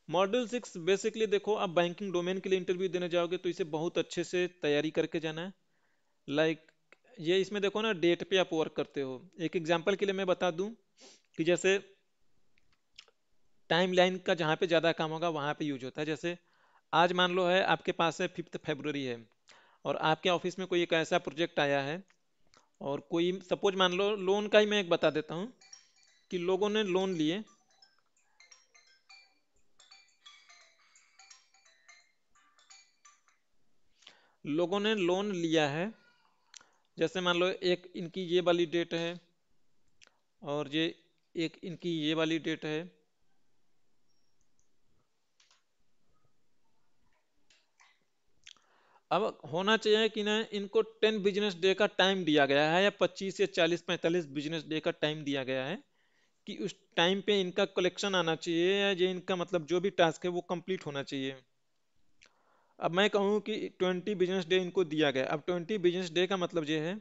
मॉड्यूल 6 बेसिकली देखो, आप बैंकिंग डोमेन के लिए इंटरव्यू देने जाओगे तो इसे बहुत अच्छे से तैयारी करके जाना है। लाइक ये इसमें देखो ना, डेट पे आप वर्क करते हो। एक एग्जांपल के लिए मैं बता दूं कि जैसे टाइम लाइन का जहाँ पे ज़्यादा काम होगा वहाँ पे यूज होता है। जैसे आज मान लो है आपके पास है 5 फरवरी है, और आपके ऑफिस में कोई एक ऐसा प्रोजेक्ट आया है, और कोई सपोज मान लो लोन का ही मैं एक बता देता हूँ कि लोगों ने लोन लिए, लोगों ने लोन लिया है। जैसे मान लो एक इनकी ये वाली डेट है, और ये एक इनकी ये वाली डेट है। अब होना चाहिए कि ना इनको 10 बिजनेस डे का टाइम दिया गया है, या 25 या 40-45 बिजनेस डे का टाइम दिया गया है कि उस टाइम पे इनका कलेक्शन आना चाहिए, या ये इनका मतलब जो भी टास्क है वो कंप्लीट होना चाहिए। अब मैं कहूँ कि 20 बिजनेस डे इनको दिया गया। अब 20 बिजनेस डे का मतलब ये है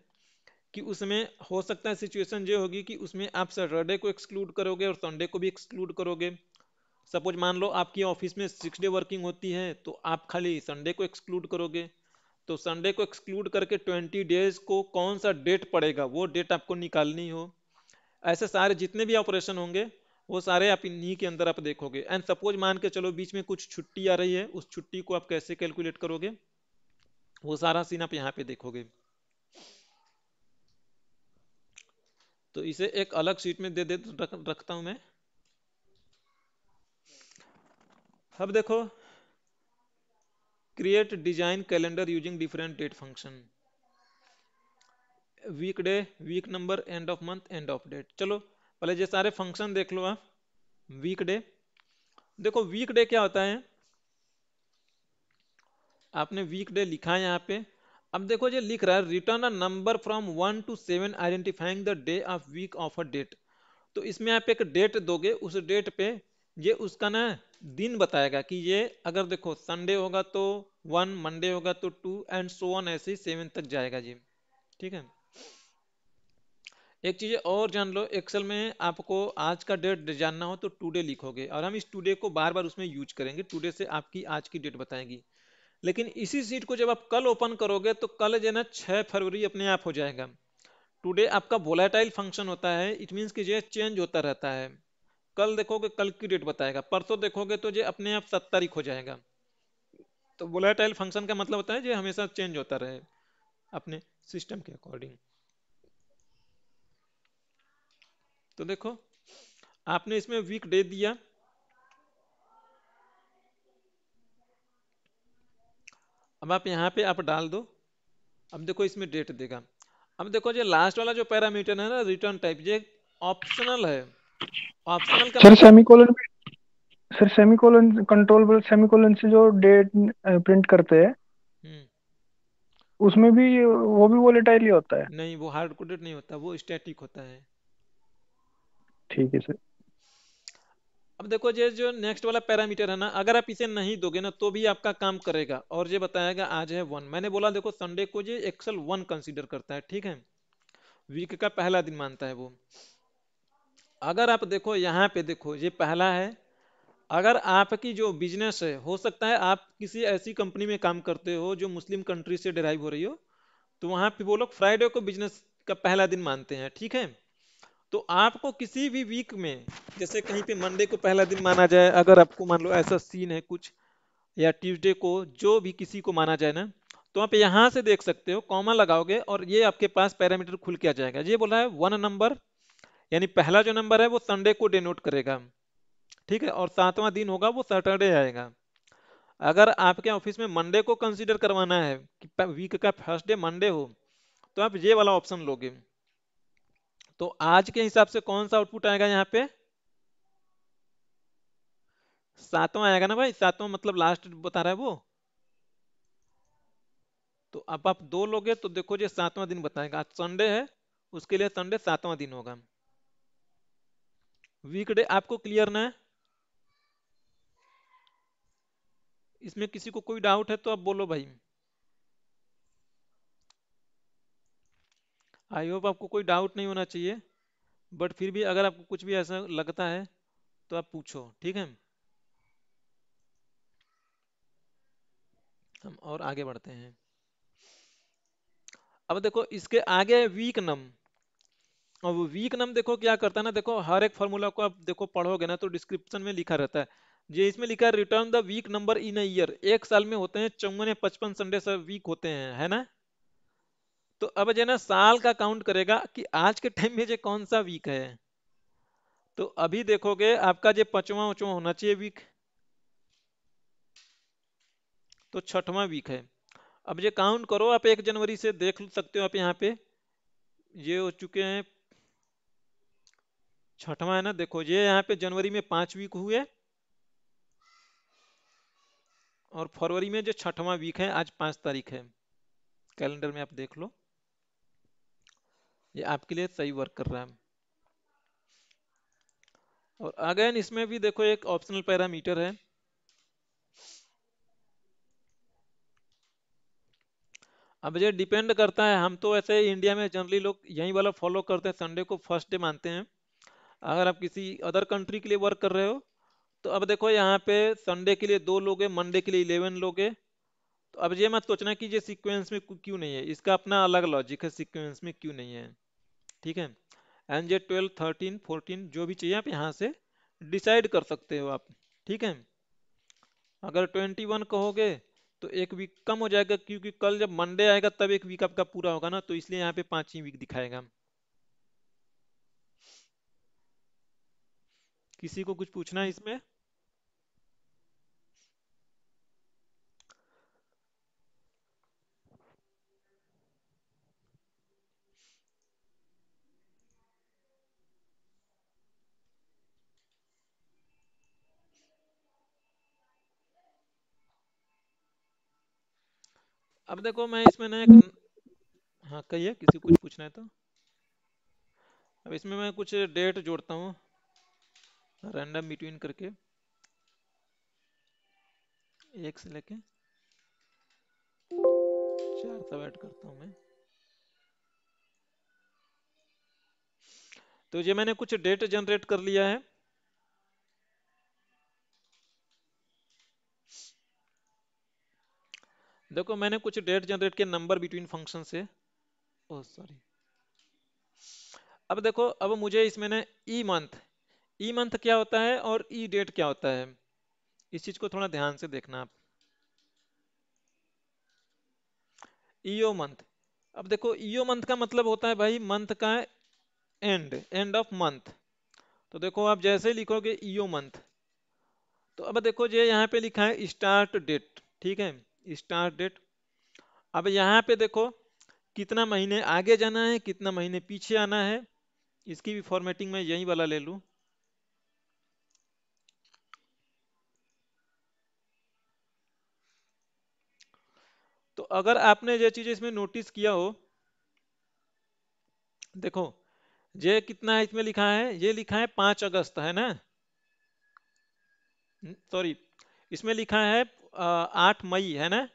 कि उसमें हो सकता है सिचुएशन ये होगी कि उसमें आप सैटरडे को एक्सक्लूड करोगे और संडे को भी एक्सक्लूड करोगे। सपोज मान लो आपकी ऑफिस में 6 डे वर्किंग होती है तो आप खाली संडे को एक्सक्लूड करोगे। तो संडे को एक्सक्लूड करके 20 डेज को कौन सा डेट पड़ेगा वो डेट आपको निकालनी हो। ऐसे सारे जितने भी ऑपरेशन होंगे वो सारे आप इन्हीं के अंदर आप देखोगे। एंड सपोज मान के चलो बीच में कुछ छुट्टी आ रही है, उस छुट्टी को आप कैसे कैलकुलेट करोगे वो सारा सीन आप यहाँ पे देखोगे। तो इसे एक अलग शीट में दे रखता हूं मैं। अब देखो, create design calendar using different date function, week day, week number, end of month, end of date. चलो पहले ये सारे फंक्शन देख लो आप। वीक डे, देखो वीक डे क्या होता है, आपने वीक डे लिखा है यहाँ पे। अब देखो ये लिख रहा है return a number from 1 to 7 identifying the day of week of a date. तो इसमें आप एक डेट दोगे, उस डेट पे ये उसका ना दिन बताएगा कि ये अगर देखो संडे होगा तो 1, मंडे होगा तो 2, एंड सो ऑन, ऐसे ही 7 तक जाएगा जी। ठीक है, एक चीज और जान लो, एक्सेल में आपको आज का डेट जानना हो तो टुडे लिखोगे, और हम इस टुडे को बार बार उसमें यूज करेंगे। टुडे से आपकी आज की डेट बताएगी। लेकिन इसी सीट को जब आप कल ओपन करोगे तो कल जो है ना 6 फरवरी अपने आप हो जाएगा। टुडे आपका वोलेटाइल फंक्शन होता है, इट मीन्स कि ये चेंज होता रहता है। कल देखोगे कल की डेट बताएगा, परसों देखोगे तो ये अपने आप 7 तारीख हो जाएगा। तो वोलेटाइल फंक्शन का मतलब होता है ये हमेशा चेंज होता रहे अपने सिस्टम के अकॉर्डिंग। तो देखो आपने इसमें वीक डे दिया, अब आप यहाँ पे आप डाल दो। अब देखो इसमें डेट देगा। अब देखो ये लास्ट वाला जो पैरामीटर है ना रिटर्न टाइप, ये ऑप्शनल है। ऑप्शनल का सर मतलब semicolon, sir semicolon control semicolon से जो डेट प्रिंट करते हैं हम्म, उसमें भी वो भी वोलेटाइल ही होता है। नहीं वो हार्ड कोडेड नहीं होता, वो स्टैटिक होता है। ठीक है सर। अब देखो ये जो नेक्स्ट वाला पैरामीटर है ना, अगर आप इसे नहीं दोगे ना तो भी आपका काम करेगा और ये बताएगा आज है 1। मैंने बोला देखो संडे को ये एक्सेल 1 कंसीडर करता है, ठीक है, वीक का पहला दिन मानता है वो। अगर आप देखो यहाँ पे देखो ये पहला है। अगर आपकी जो बिजनेस है, हो सकता है आप किसी ऐसी कंपनी में काम करते हो जो मुस्लिम कंट्री से डिराइव हो रही हो, तो वहां पे वो लोग फ्राइडे को बिजनेस का पहला दिन मानते हैं, ठीक है। तो आपको किसी भी वीक में, जैसे कहीं पे मंडे को पहला दिन माना जाए, अगर आपको मान लो ऐसा सीन है कुछ, या ट्यूसडे को, जो भी किसी को माना जाए ना, तो आप यहाँ से देख सकते हो, कॉमा लगाओगे और ये आपके पास पैरामीटर खुल के आ जाएगा। ये बोला है 1 नंबर, यानी पहला जो नंबर है वो संडे को डिनोट करेगा, ठीक है, और 7वां दिन होगा वो सैटरडे आएगा। अगर आपके ऑफिस में मंडे को कंसीडर करवाना है कि वीक का फर्स्ट डे मंडे हो, तो आप ये वाला ऑप्शन लोगे। तो आज के हिसाब से कौन सा आउटपुट आएगा यहाँ पे? 7वां आएगा ना भाई, 7वां मतलब लास्ट बता रहा है वो। तो अब आप दो लोगे तो देखो ये 7वां दिन बताएगा, आज संडे है, उसके लिए संडे 7वां दिन होगा। वीकडे आपको क्लियर ना है? इसमें किसी को कोई डाउट है तो आप बोलो भाई। आई होप आपको कोई डाउट नहीं होना चाहिए, बट फिर भी अगर आपको कुछ भी ऐसा लगता है तो आप पूछो, ठीक है। हम और आगे बढ़ते हैं। अब देखो इसके आगे है वीक नम। अब वीक नम देखो क्या करता है ना, देखो हर एक फॉर्मूला को आप देखो पढ़ोगे ना तो डिस्क्रिप्शन में लिखा रहता है। ये इसमें लिखा है return the week number in a year. एक साल में होते हैं 54 या 55 संडे से वीक होते हैं, है ना। तो अब जो है ना साल का काउंट करेगा कि आज के टाइम में ये कौन सा वीक है। तो अभी देखोगे आपका जो 5वां 5वां होना चाहिए वीक, तो 6वां वीक है। अब ये काउंट करो आप, 1 जनवरी से देख सकते हो आप यहाँ पे, ये हो चुके हैं 6वां है ना। देखो ये यहाँ पे जनवरी में 5 वीक हुए, और फरवरी में जो 6वां वीक है आज 5 तारीख है। कैलेंडर में आप देख लो, ये आपके लिए सही वर्क कर रहा है। और अगेन इसमें भी देखो एक ऑप्शनल पैरामीटर है। अब ये डिपेंड करता है, हम तो ऐसे इंडिया में जनरली लोग यही वाला फॉलो करते हैं, संडे को फर्स्ट डे मानते हैं। अगर आप किसी अदर कंट्री के लिए वर्क कर रहे हो तो अब देखो यहाँ पे संडे के लिए 2 लोगे, मंडे के लिए 11 लोगे। तो अब ये मत सोचना कि ये सीक्वेंस में क्यों नहीं है, इसका अपना अलग लॉजिक है सीक्वेंस में क्यों नहीं है, ठीक है। एंड ये 12 13 14 जो भी चाहिए आप यहाँ से डिसाइड कर सकते हो आप, ठीक है। अगर 21 कहोगे तो एक वीक कम हो जाएगा, क्योंकि कल जब मंडे आएगा तब एक वीक आपका पूरा होगा ना, तो इसलिए यहाँ पे 5 ही वीक दिखाएगा। किसी को कुछ पूछना है इसमें? अब देखो मैं इसमें ना एक, हाँ कहिए, किसी को कुछ पूछना है तो। अब इसमें मैं कुछ डेट जोड़ता हूँ रैंडम बिटवीन करके, 1 से लेके 4 तक ऐड करता हूँ मैं। तो ये मैंने कुछ डेट जनरेट कर लिया है। देखो मैंने कुछ डेट जनरेट किया नंबर बिटवीन फंक्शन से, ओह सॉरी, अब देखो, अब मुझे इसमें ना ई मंथ क्या होता है और ई डेट क्या होता है, इस चीज को थोड़ा ध्यान से देखना आप। ईओ मंथ, अब देखो ईओ मंथ का मतलब होता है भाई मंथ का एंड ऑफ मंथ। तो देखो आप जैसे ही लिखोगे ईओ मंथ, तो अब देखो ये यहाँ पे लिखा है स्टार्ट डेट, ठीक है, स्टार्ट डेट। अब यहाँ पे देखो कितना महीने आगे जाना है, कितना महीने पीछे आना है, इसकी भी फॉर्मेटिंग मैं यही वाला ले लूं। तो अगर आपने ये चीज इसमें नोटिस किया हो, देखो ये कितना है इसमें लिखा है, ये लिखा है 5 अगस्त, है ना, सॉरी, इसमें लिखा है 8 मई, है ना।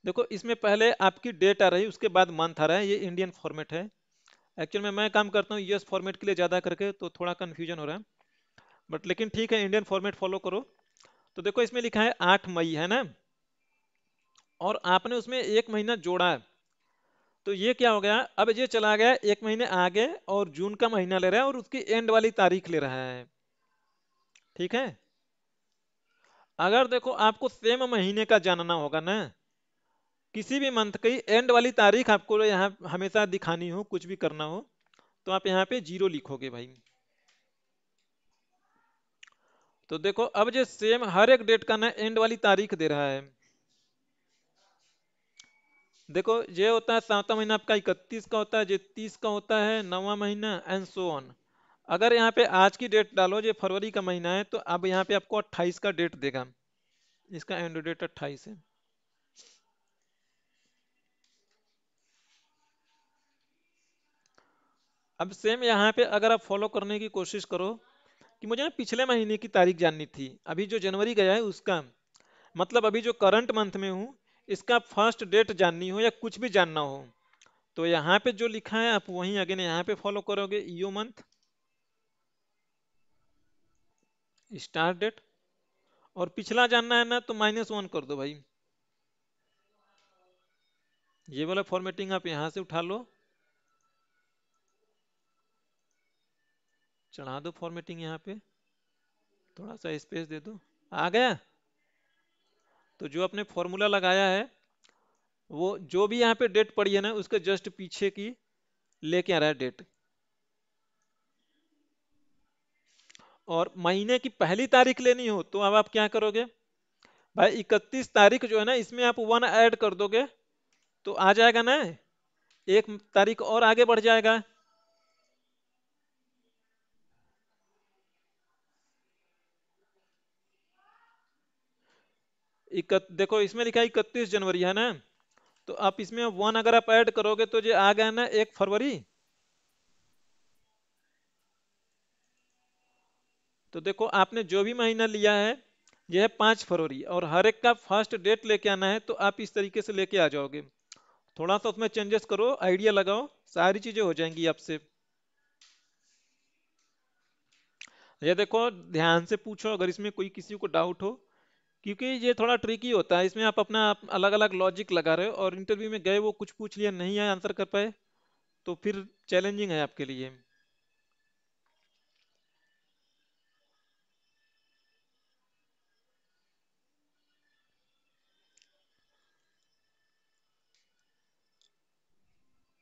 देखो इसमें पहले आपकी डेट आ रही है, उसके बाद मंथ आ रहा है, ये इंडियन फॉर्मेट है। एक्चुअल में मैं काम करता हूँ यूएस फॉर्मेट के लिए ज़्यादा करके, तो थोड़ा कन्फ्यूजन हो रहा है, बट लेकिन ठीक है, इंडियन फॉर्मेट फॉलो करो। तो देखो इसमें लिखा है 8 मई, है ना, और आपने उसमें एक महीना जोड़ा है, तो ये क्या हो गया, अब ये चला गया एक महीने आगे और जून का महीना ले रहा है और उसकी एंड वाली तारीख ले रहा है, ठीक है। अगर देखो आपको सेम महीने का जानना होगा ना, किसी भी मंथ की एंड वाली तारीख आपको यहाँ हमेशा दिखानी हो, कुछ भी करना हो, तो आप यहाँ पे 0 लिखोगे भाई। तो देखो अब जो सेम हर एक डेट का ना एंड वाली तारीख दे रहा है। देखो ये होता है 7वां महीना आपका 31 का होता है, ये 30 का होता है, 9वां महीना एंड सो ऑन। अगर यहाँ पे आज की डेट डालो, ये फरवरी का महीना है, तो अब यहाँ पे आपको 28 का डेट देगा, इसका एंड डेट 28 है। अब सेम यहाँ पे अगर आप फॉलो करने की कोशिश करो कि मुझे ना पिछले महीने की तारीख जाननी थी, अभी जो जनवरी गया है उसका, मतलब अभी जो करंट मंथ में हूँ इसका फर्स्ट डेट जाननी हो या कुछ भी जानना हो, तो यहाँ पे जो लिखा है आप वहीं अगेन यहाँ पे फॉलो करोगे, ईओ मंथ स्टार्ट डेट, और पिछला जानना है ना तो -1 कर दो भाई। ये वाला फॉर्मेटिंग आप यहां से उठा लो, चढ़ा दो फॉर्मेटिंग यहाँ पे, थोड़ा सा स्पेस दे दो, आ गया। तो जो आपने फॉर्मूला लगाया है वो जो भी यहाँ पे डेट पड़ी है ना उसके जस्ट पीछे की लेके आ रहा है डेट। और महीने की पहली तारीख लेनी हो तो अब आप क्या करोगे भाई, 31 तारीख जो है ना इसमें आप 1 ऐड कर दोगे तो आ जाएगा ना, एक तारीख और आगे बढ़ जाएगा। देखो इसमें लिखा है 31 जनवरी, है ना, तो आप इसमें 1 अगर आप ऐड करोगे तो ये आ गया ना 1 फरवरी। तो देखो आपने जो भी महीना लिया है यह है 5 फरवरी, और हर एक का फर्स्ट डेट लेके आना है, तो आप इस तरीके से लेके आ जाओगे। थोड़ा सा उसमें चेंजेस करो, आइडिया लगाओ, सारी चीजें हो जाएंगी आपसे। ये देखो ध्यान से पूछो अगर इसमें कोई किसी को डाउट हो, क्योंकि ये थोड़ा ट्रिकी होता है, इसमें आप अपना अलग अलग लॉजिक लगा रहे हो और इंटरव्यू में गए वो कुछ पूछ लिया नहीं है आंसर कर पाए, तो फिर चैलेंजिंग है आपके लिए।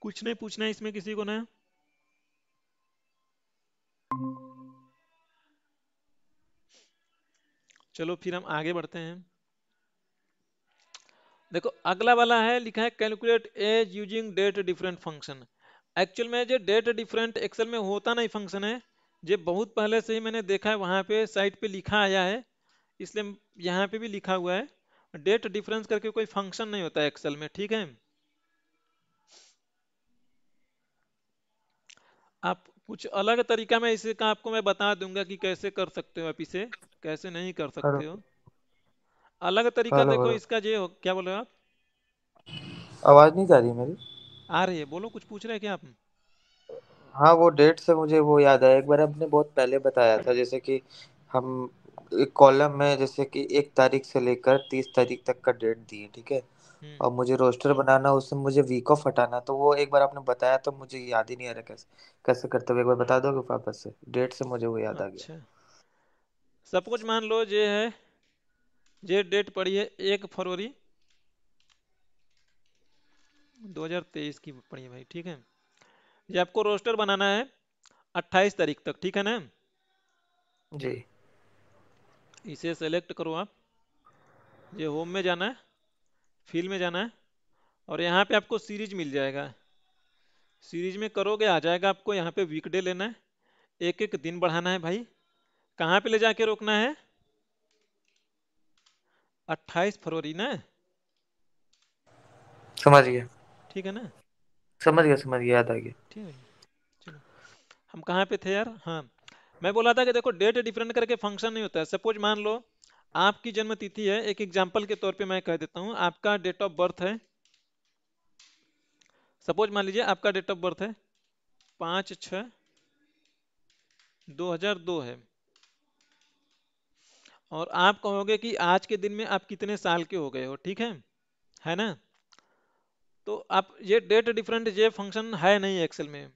कुछ नहीं पूछना है इसमें किसी को ना। चलो फिर हम आगे बढ़ते हैं। देखो अगला वाला है, लिखा है calculate age using date different function. Actual में जो डेट डिफरेंट एक्सेल में होता नहीं फंक्शन है, ये बहुत पहले से ही मैंने देखा है, वहां पे साइट पे लिखा आया है, इसलिए यहाँ पे भी लिखा हुआ है। डेट डिफरेंस करके कोई फंक्शन नहीं होता है एक्सेल में, ठीक है। आप कुछ अलग तरीका में इसे का आपको मैं बता दूंगा कि कैसे कर सकते हो, आप इसे कैसे नहीं कर हेलो। सकते हो। अलग तरीका हेलो देखो हेलो। इसका, ये क्या बोल रहे हो आप। आवाज नहीं जा रही मेरी? आ रही है, बोलो, कुछ पूछ रहे हैं क्या आप। हाँ, वो डेट से मुझे वो याद आया, एक बार आपने बहुत पहले बताया था, जैसे कि हम एक कॉलम में जैसे कि 1 तारीख से लेकर 30 तारीख तक का डेट दिए, ठीक है, और मुझे रोस्टर बनाना, उसमें मुझे वीक ऑफ हटाना, तो वो एक बार आपने बताया तो मुझे याद ही नहीं आ रहा कैसे कैसे करते हो, एक बार बता दोगे वापस से? डेट से मुझे वो याद आ गया। अच्छा, सपोज मान लो ये है, ये डेट पड़ी है 1 फरवरी 2023 की पड़ी है भाई, ठीक है। ये आपको रोस्टर बनाना है 28 तारीख तक, ठीक है ना। जी। इसे सेलेक्ट करो आप, ये होम में जाना है, फिल में जाना है, और यहाँ पे आपको सीरीज मिल जाएगा। सीरीज में करोगे आ जाएगा आपको, यहाँ पे वीकडे लेना है, एक एक दिन बढ़ाना है भाई। कहाँ पे ले जाके रोकना है? 28 फरवरी ना, समझ गया, ठीक है ना। समझ गया, याद आ गया। ठीक है, चलो हम कहाँ पे थे यार, हाँ। मैं बोला था कि देखो डेट डिफरेंट करके फंक्शन नहीं होता है। सपोज मान लो आपकी जन्म तिथि है, एक एग्जांपल के तौर पे मैं कह देता हूँ, आपका डेट ऑफ बर्थ है, सपोज मान लीजिए आपका डेट ऑफ बर्थ है 5/6/2002 है, और आप कहोगे कि आज के दिन में आप कितने साल के हो गए हो, ठीक है ना। तो आप ये डेट डिफरेंट, ये फंक्शन है नहीं एक्सेल में।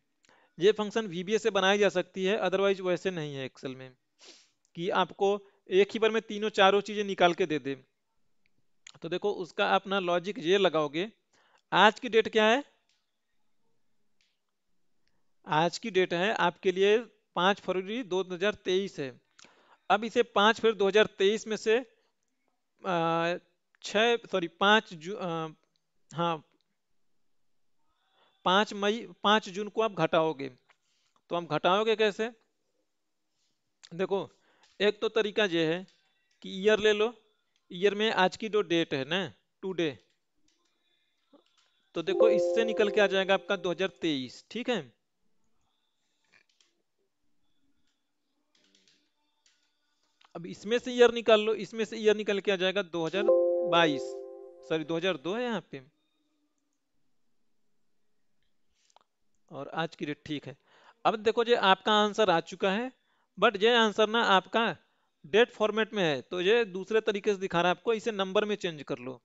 ये फंक्शन VBA से बनाई जा सकती है, अदरवाइज वैसे नहीं है एक्सेल में कि आपको एक ही बार में तीनों चारों चीजें निकाल के दे दे। तो देखो उसका अपना लॉजिक ये लगाओगे, आज की डेट क्या है? आज की डेट है आपके लिए 5 फरवरी 2023 है। अब इसे 5 फरवरी 2023 में से 5 हाँ 5 जून को आप घटाओगे। तो हम घटाओगे कैसे? देखो एक तो तरीका ये है कि ईयर ले लो, ईयर में आज की जो डेट है ना, टुडे, तो देखो इससे निकल के आ जाएगा आपका 2023, ठीक है। अब इसमें से ईयर निकाल लो, इसमें से ईयर निकल के आ जाएगा 2022, सॉरी 2002 है यहाँ पे, और आज की डेट, ठीक है। अब देखो ये आपका आंसर आ चुका है, बट ये आंसर ना आपका डेट फॉर्मेट में है, तो ये दूसरे तरीके से दिखा रहा है आपको, इसे नंबर में चेंज कर लो।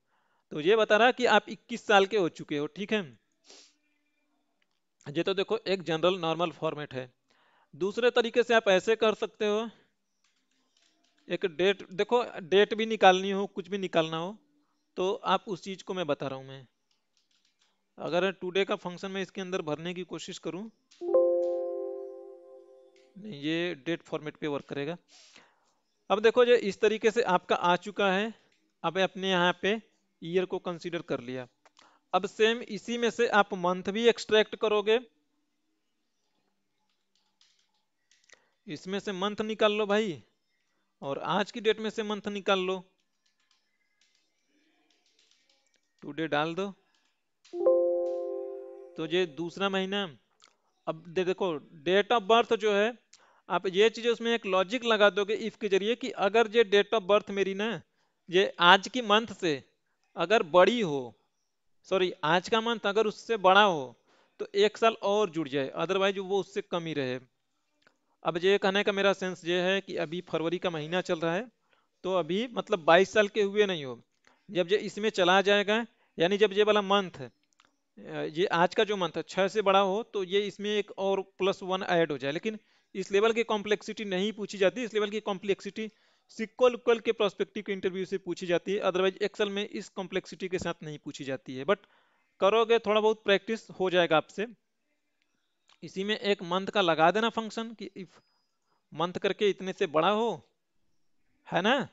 तो ये बता रहा है कि आप 21 साल के हो चुके हो, ठीक है। ये तो देखो एक जनरल नॉर्मल फॉर्मेट है। दूसरे तरीके से आप ऐसे कर सकते हो, एक डेट देखो, डेट भी निकालनी हो, कुछ भी निकालना हो, तो आप उस चीज को मैं बता रहा हूं मैं। अगर टुडे का फंक्शन मैं इसके अंदर भरने की कोशिश करूं, नहीं ये डेट फॉर्मेट पे वर्क करेगा। अब देखो ये इस तरीके से आपका आ चुका है। अब अपने यहाँ पे ईयर को कंसीडर कर लिया। अब सेम इसी में से आप मंथ भी एक्सट्रैक्ट करोगे, इसमें से मंथ निकाल लो भाई, और आज की डेट में से मंथ निकाल लो, टुडे डाल दो, तो ये दूसरा महीना। अब देखो डेट ऑफ बर्थ जो है, आप ये चीज उसमें एक लॉजिक लगा दोगे इफ के जरिए कि अगर ये डेट ऑफ बर्थ मेरी ना, ये आज की मंथ से अगर बड़ी हो, सॉरी आज का मंथ अगर उससे बड़ा हो, तो 1 साल और जुड़ जाए, अदरवाइज वो उससे कम ही रहे। अब ये कहने का मेरा सेंस ये है कि अभी फरवरी का महीना चल रहा है, तो अभी मतलब 22 साल के हुए नहीं हो। जब ये इसमें चला जाएगा, यानी जब ये वाला मंथ, ये आज का जो मंथ है 6 से बड़ा हो, तो ये इसमें एक और +1 ऐड हो जाए। लेकिन इस लेवल की कॉम्प्लेक्सिटी नहीं पूछी जाती, इस लेवल की कॉम्प्लेक्सिटी सिक्वल उक्वल के प्रोस्पेक्टिव के इंटरव्यू से पूछी जाती है, अदरवाइज एक्सेल में इस कॉम्प्लेक्सिटी के साथ नहीं पूछी जाती है। बट करोगे थोड़ा बहुत प्रैक्टिस हो जाएगा आपसे। इसी में एक मंथ का लगा देना फंक्शन कि इफ मंथ करके इतने से बड़ा हो, है ना।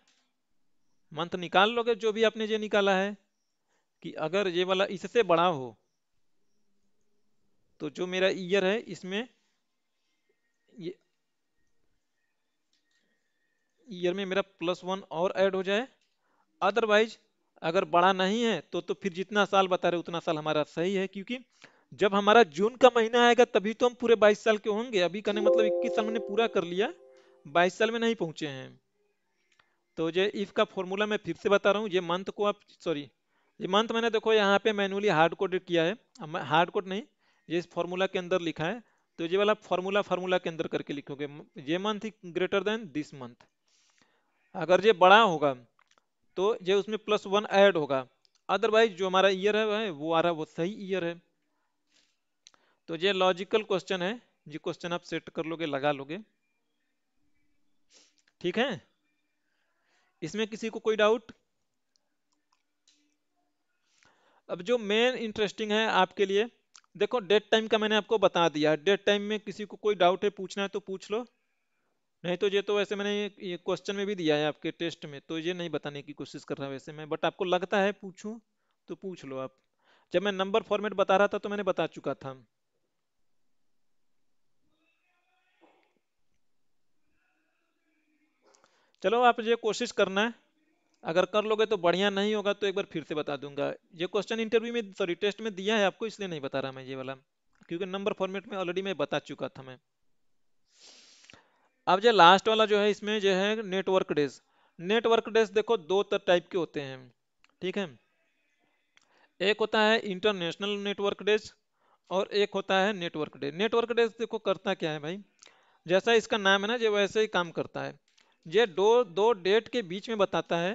मंथ निकाल लोगे जो भी आपने ये निकाला है, कि अगर ये वाला इससे बड़ा हो, तो जो मेरा ईयर है इसमें ये ईयर में मेरा +1 और ऐड हो जाए। अदरवाइज अगर बड़ा नहीं है तो फिर जितना साल बता रहे उतना साल हमारा सही है, क्योंकि जब हमारा जून का महीना आएगा तभी तो हम पूरे 22 साल के होंगे। अभी कहने मतलब 21 साल मैंने पूरा कर लिया, 22 साल में नहीं पहुंचे हैं। तो ये इफ का फॉर्मूला मैं फिर से बता रहा हूँ, ये मंथ को आप, सॉरी ये मंथ मैंने देखो यहाँ पे मैनुअली हार्ड कोडेड किया है, हार्ड कोड नहीं, ये इस फॉर्मूला के अंदर लिखा है। तो ये वाला फॉर्मूला के अंदर करके लिखोगे, ये month greater than this month. अगर ये बड़ा होगा तो ये उसमें +1 ऐड होगा, अदरवाइज जो हमारा ईयर है वो आ रहा है, वो सही ईयर है। तो ये लॉजिकल क्वेश्चन है, ये क्वेश्चन आप सेट कर लोगे, लगा लोगे। ठीक है, इसमें किसी को कोई डाउट? अब जो मेन इंटरेस्टिंग है आपके लिए, देखो डेट टाइम का मैंने आपको बता दिया। डेट टाइम में किसी को कोई डाउट है, पूछना है तो पूछ लो, नहीं तो ये तो वैसे मैंने ये क्वेश्चन में भी दिया है आपके टेस्ट में, तो ये नहीं बताने की कोशिश कर रहा वैसे मैं, बट आपको लगता है पूछूं तो पूछ लो आप। जब मैं नंबर फॉर्मेट बता रहा था तो मैंने बता चुका था। चलो आप ये कोशिश करना है, अगर कर लोगे तो बढ़िया, नहीं होगा तो एक बार फिर से बता दूंगा। ये क्वेश्चन इंटरव्यू में, सॉरी टेस्ट में दिया है आपको, इसलिए नहीं बता रहा मैं ये वाला, क्योंकि नंबर फॉर्मेट में ऑलरेडी मैं बता चुका था मैं। अब जो लास्ट वाला जो है इसमें जो है नेटवर्क डेज। नेटवर्क डेज देखो दो टाइप के होते हैं, ठीक है। एक होता है इंटरनेशनल नेटवर्क डेज और एक होता है नेटवर्क डे। नेटवर्क डेज देखो करता क्या है भाई, जैसा इसका नाम है ना, ये वैसे ही काम करता है। ये दो दो डेट के बीच में बताता है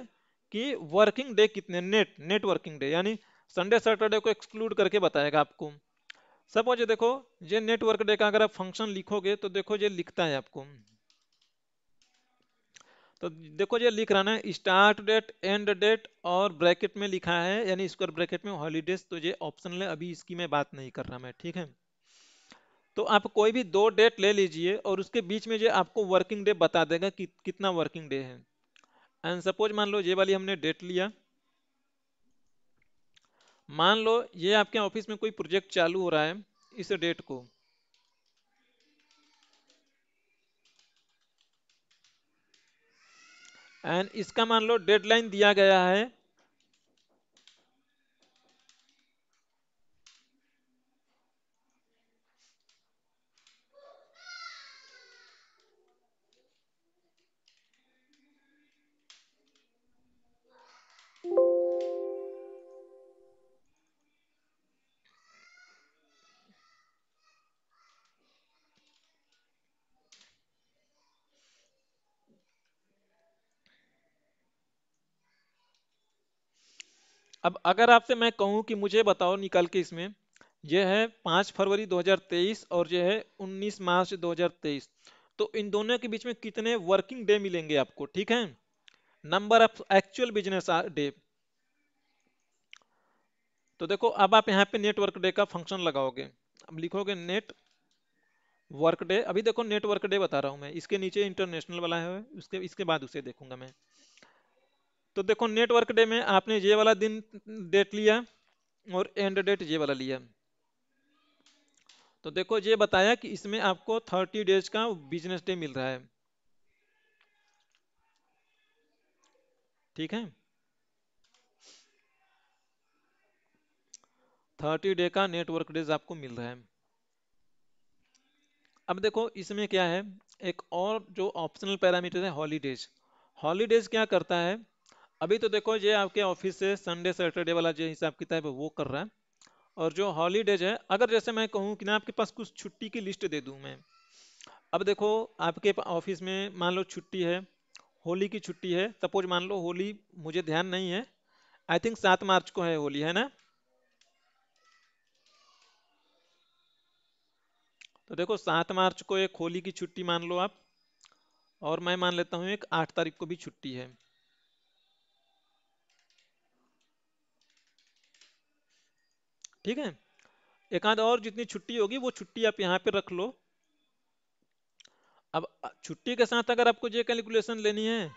कि वर्किंग डे कितने, नेट वर्किंग डे, यानी संडे सैटरडे को एक्सक्लूड करके बताएगा आपको। सपोज ये देखो, ये नेटवर्क डे का अगर आप फंक्शन लिखोगे तो देखो ये लिखता है आपको, तो देखो ये लिख रहा ना, स्टार्ट डेट, एंड डेट और ब्रैकेट में लिखा है, यानी स्क्वायर ब्रैकेट में हॉलीडेज। तो ये ऑप्शनल है, अभी इसकी मैं बात नहीं कर रहा मैं, ठीक है। तो आप कोई भी दो डेट ले लीजिए और उसके बीच में जो आपको वर्किंग डे बता देगा कि कितना वर्किंग डे है। एंड सपोज मान लो ये वाली हमने डेट लिया, मान लो ये आपके ऑफिस में कोई प्रोजेक्ट चालू हो रहा है इस डेट को, एंड इसका मान लो डेडलाइन दिया गया है अब अगर आपसे मैं कहूं कि मुझे बताओ निकाल के इसमें, यह है 5 फरवरी 2023 और यह है 19 मार्च 2023, तो इन दोनों के बीच में कितने वर्किंग डे मिलेंगे आपको, ठीक है। Number of actual business day. तो देखो अब आप यहाँ पे नेटवर्क डे का फंक्शन लगाओगे, अब लिखोगे नेट वर्क डे। अभी देखो नेटवर्क डे बता रहा हूं मैं, इसके नीचे इंटरनेशनल वाला है, उसके इसके बाद उसे देखूंगा मैं। तो देखो नेटवर्क डे में आपने ये वाला दिन डेट लिया और एंड डेट ये वाला लिया, तो देखो ये बताया कि इसमें आपको 30 डेज का बिजनेस डे मिल रहा है, ठीक है। 30 डे का नेटवर्क डेज आपको मिल रहा है। अब देखो इसमें क्या है, एक और जो ऑप्शनल पैरामीटर है हॉलीडेज। हॉलीडेज क्या करता है, अभी तो देखो ये आपके ऑफिस से संडे सैटरडे वाला जो हिसाब किताब है वो कर रहा है, और जो हॉलीडेज है, अगर जैसे मैं कहूँ कि ना आपके पास कुछ छुट्टी की लिस्ट दे दूं मैं। अब देखो आपके ऑफिस में मान लो छुट्टी है, होली की छुट्टी है, सपोज मान लो होली, मुझे ध्यान नहीं है, आई थिंक 7 मार्च को है होली, है ना। तो देखो 7 मार्च को एक होली की छुट्टी मान लो आप, और मैं मान लेता हूँ एक 8 तारीख को भी छुट्टी है, ठीक है। एक आध और जितनी छुट्टी होगी वो छुट्टी आप यहाँ पे रख लो। अब छुट्टी के साथ अगर आपको ये कैलकुलेशन लेनी है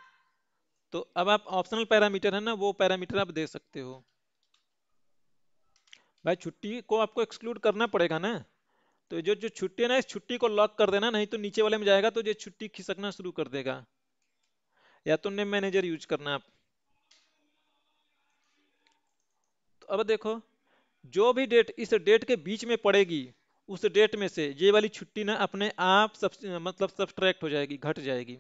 तो अब आप ऑप्शनल पैरामीटर है ना, वो पैरामीटर आप दे सकते हो। भाई छुट्टी को आपको एक्सक्लूड करना पड़ेगा ना, तो जो जो छुट्टी है ना, इस छुट्टी को लॉक कर देना, नहीं तो नीचे वाले में जाएगा तो ये छुट्टी खिसकना शुरू कर देगा, या तो नेम मैनेजर यूज करना आप। तो अब देखो जो भी डेट इस डेट के बीच में पड़ेगी, उस डेट में से ये वाली छुट्टी ना अपने आप सब मतलब सब्सट्रैक्ट हो जाएगी, घट जाएगी।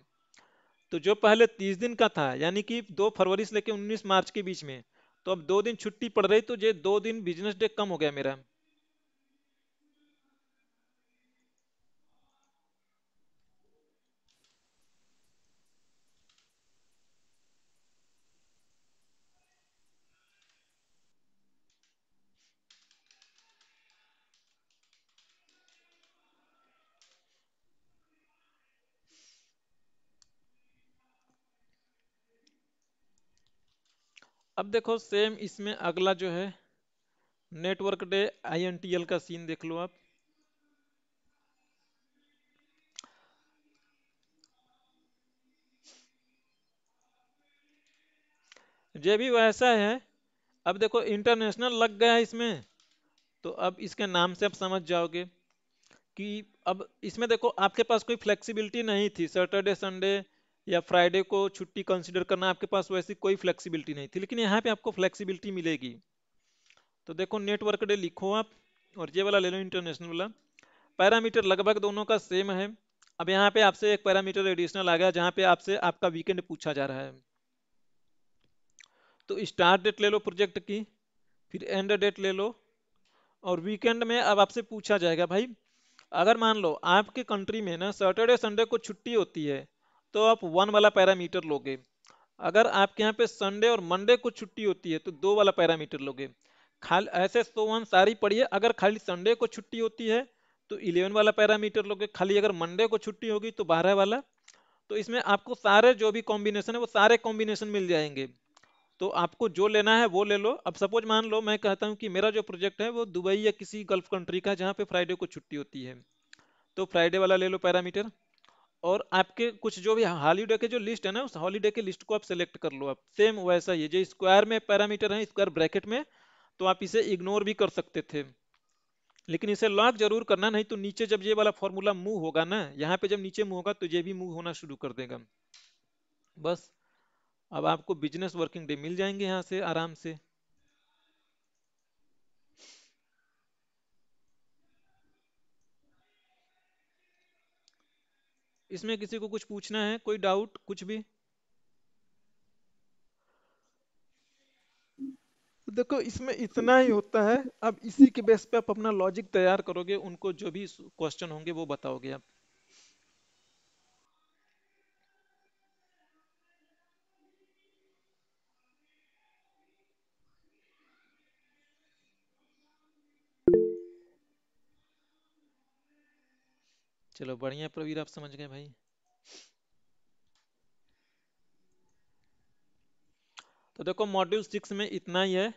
तो जो पहले 30 दिन का था, यानी कि 2 फरवरी से लेकर 19 मार्च के बीच में, तो अब 2 दिन छुट्टी पड़ रही, तो ये 2 दिन बिजनेस डे कम हो गया मेरा। अब देखो सेम इसमें अगला जो है नेटवर्क डे INTL का सीन देख लो आप। ये भी वैसा है। अब देखो इंटरनेशनल लग गया है इसमें, तो अब इसके नाम से आप समझ जाओगे कि अब इसमें देखो आपके पास कोई फ्लेक्सिबिलिटी नहीं थी, सैटरडे संडे या फ्राइडे को छुट्टी कंसीडर करना आपके पास वैसी कोई फ्लेक्सिबिलिटी नहीं थी, लेकिन यहाँ पे आपको फ्लेक्सिबिलिटी मिलेगी। तो देखो नेटवर्क डे लिखो आप, और ये वाला ले लो इंटरनेशनल वाला। पैरामीटर लगभग दोनों का सेम है। अब यहाँ पे आपसे एक पैरामीटर एडिशनल आ गया जहाँ पे आपसे आपका वीकेंड पूछा जा रहा है। तो स्टार्ट डेट ले लो प्रोजेक्ट की, फिर एंड डेट ले लो, और वीकेंड में अब आपसे पूछा जाएगा भाई अगर मान लो आपके कंट्री में ना सैटरडे संडे को छुट्टी होती है तो आप 1 वाला पैरामीटर लोगे। अगर आपके यहाँ पे संडे और मंडे को छुट्टी होती है तो 2 वाला पैरामीटर लोगे। खाली ऐसे तो वन सारी पढ़िए, अगर खाली संडे को छुट्टी होती है तो 11 वाला पैरामीटर लोगे, खाली अगर मंडे को छुट्टी होगी तो 12 वाला। तो इसमें आपको सारे जो भी कॉम्बिनेशन है वो सारे कॉम्बिनेशन मिल जाएंगे, तो आपको जो लेना है वो ले लो। अब सपोज मान लो मैं कहता हूँ कि मेरा जो प्रोजेक्ट है वो दुबई या किसी गल्फ कंट्री का है जहाँ पे फ्राइडे को छुट्टी होती है, तो फ्राइडे वाला ले लो पैरामीटर। और आपके कुछ जो भी हॉलीडे के जो लिस्ट है ना उस हॉलीडे के लिस्ट को आप सेलेक्ट कर लो। आप सेम वैसा ही है, जो स्क्वायर में पैरामीटर है स्क्वायर ब्रैकेट में, तो आप इसे इग्नोर भी कर सकते थे, लेकिन इसे लॉक जरूर करना, नहीं तो नीचे जब ये वाला फॉर्मूला मूव होगा ना, यहाँ पे जब नीचे मूव होगा तो ये भी मूव होना शुरू कर देगा। बस अब आपको बिजनेस वर्किंग डे मिल जाएंगे यहाँ से आराम से। इसमें किसी को कुछ पूछना है, कोई डाउट कुछ भी? देखो इसमें इतना ही होता है, अब इसी के बेस पे आप अपना लॉजिक तैयार करोगे, उनको जो भी क्वेश्चन होंगे वो बताओगे आप। चलो बढ़िया प्रवीर, आप समझ गए भाई। तो देखो मॉड्यूल 6 में इतना ही है।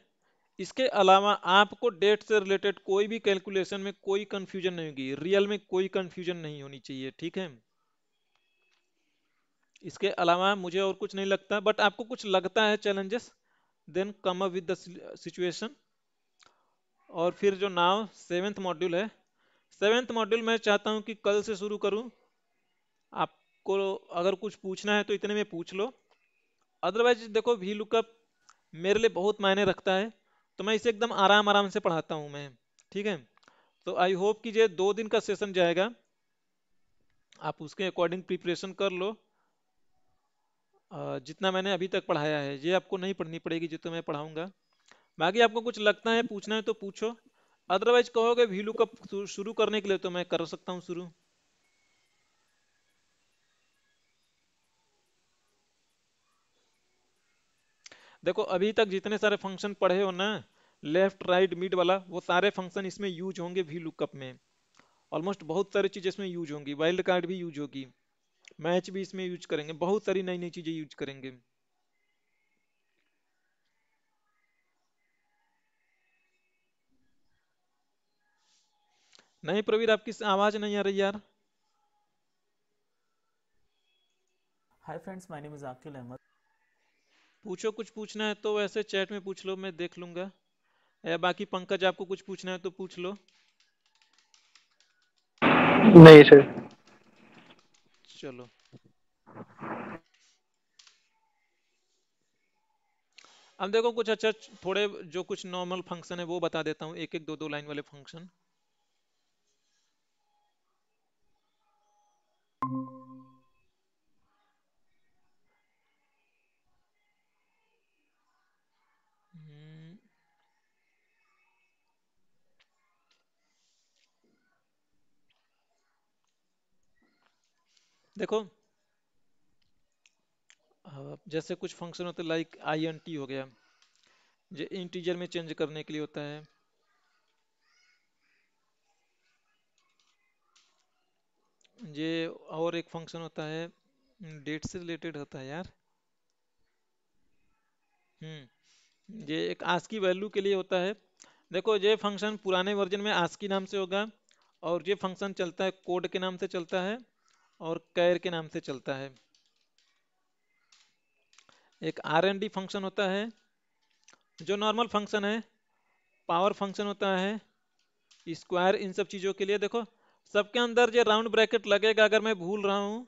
इसके अलावा आपको डेट से रिलेटेड कोई भी कैलकुलेशन में कोई कंफ्यूजन नहीं होगी, रियल में कोई कंफ्यूजन नहीं होनी चाहिए, ठीक है? इसके अलावा मुझे और कुछ नहीं लगता, बट आपको कुछ लगता है challenges, then come up with the situation. और फिर जो नाउ 7th मॉड्यूल है, 7th मॉड्यूल मैं चाहता हूं कि कल से शुरू करूं। आपको अगर कुछ पूछना है तो इतने में पूछ लो, अदरवाइज देखो वी लुकअप मेरे लिए बहुत मायने रखता है, तो मैं इसे एकदम आराम आराम से पढ़ाता हूं मैं, ठीक है? तो आई होप कि ये 2 दिन का सेशन जाएगा, आप उसके अकॉर्डिंग प्रिपरेशन कर लो। जितना मैंने अभी तक पढ़ाया है ये आपको नहीं पढ़नी पड़ेगी, जितना मैं पढ़ाऊंगा। बाकी आपको कुछ लगता है पूछना है तो पूछो, अदरवाइज कहोगे वी लुकअप शुरू करने के लिए तो मैं कर सकता हूँ शुरू। देखो अभी तक जितने सारे फंक्शन पढ़े हो ना, लेफ्ट राइट मिड वाला, वो सारे फंक्शन इसमें यूज होंगे वी लुकअप में। ऑलमोस्ट बहुत सारी चीजें इसमें यूज होंगी, वाइल्ड कार्ड भी यूज होगी, मैच भी इसमें यूज करेंगे, बहुत सारी नई नई चीजें यूज करेंगे। नहीं प्रवीर, आपकी आवाज नहीं आ रही यार। Hi friends, my name is Akil Ahmed. पूछो, कुछ पूछना है तो वैसे चैट में पूछ लो, मैं देख लूंगा, या बाकी पंकज आपको कुछ पूछना है तो पूछ लो। नहीं सर। चलो अब देखो कुछ अच्छा, थोड़े जो कुछ नॉर्मल फंक्शन है वो बता देता हूँ, एक एक दो दो लाइन वाले फंक्शन। देखो जैसे कुछ फंक्शन होते हैं लाइक INT हो गया, जो इंटीजर में चेंज करने के लिए होता है। ये और एक फंक्शन होता है डेट से रिलेटेड होता है यार। हम्म ये एक आस्की वैल्यू के लिए होता है। देखो ये फंक्शन पुराने वर्जन में आस्की नाम से होगा, और ये फंक्शन चलता है कोड के नाम से चलता है और कैर के नाम से चलता है। एक RND फंक्शन होता है जो नॉर्मल फंक्शन है, पावर फंक्शन होता है, स्क्वायर, इन सब चीज़ों के लिए। देखो सबके अंदर ये राउंड ब्रैकेट लगेगा, अगर मैं भूल रहा हूँ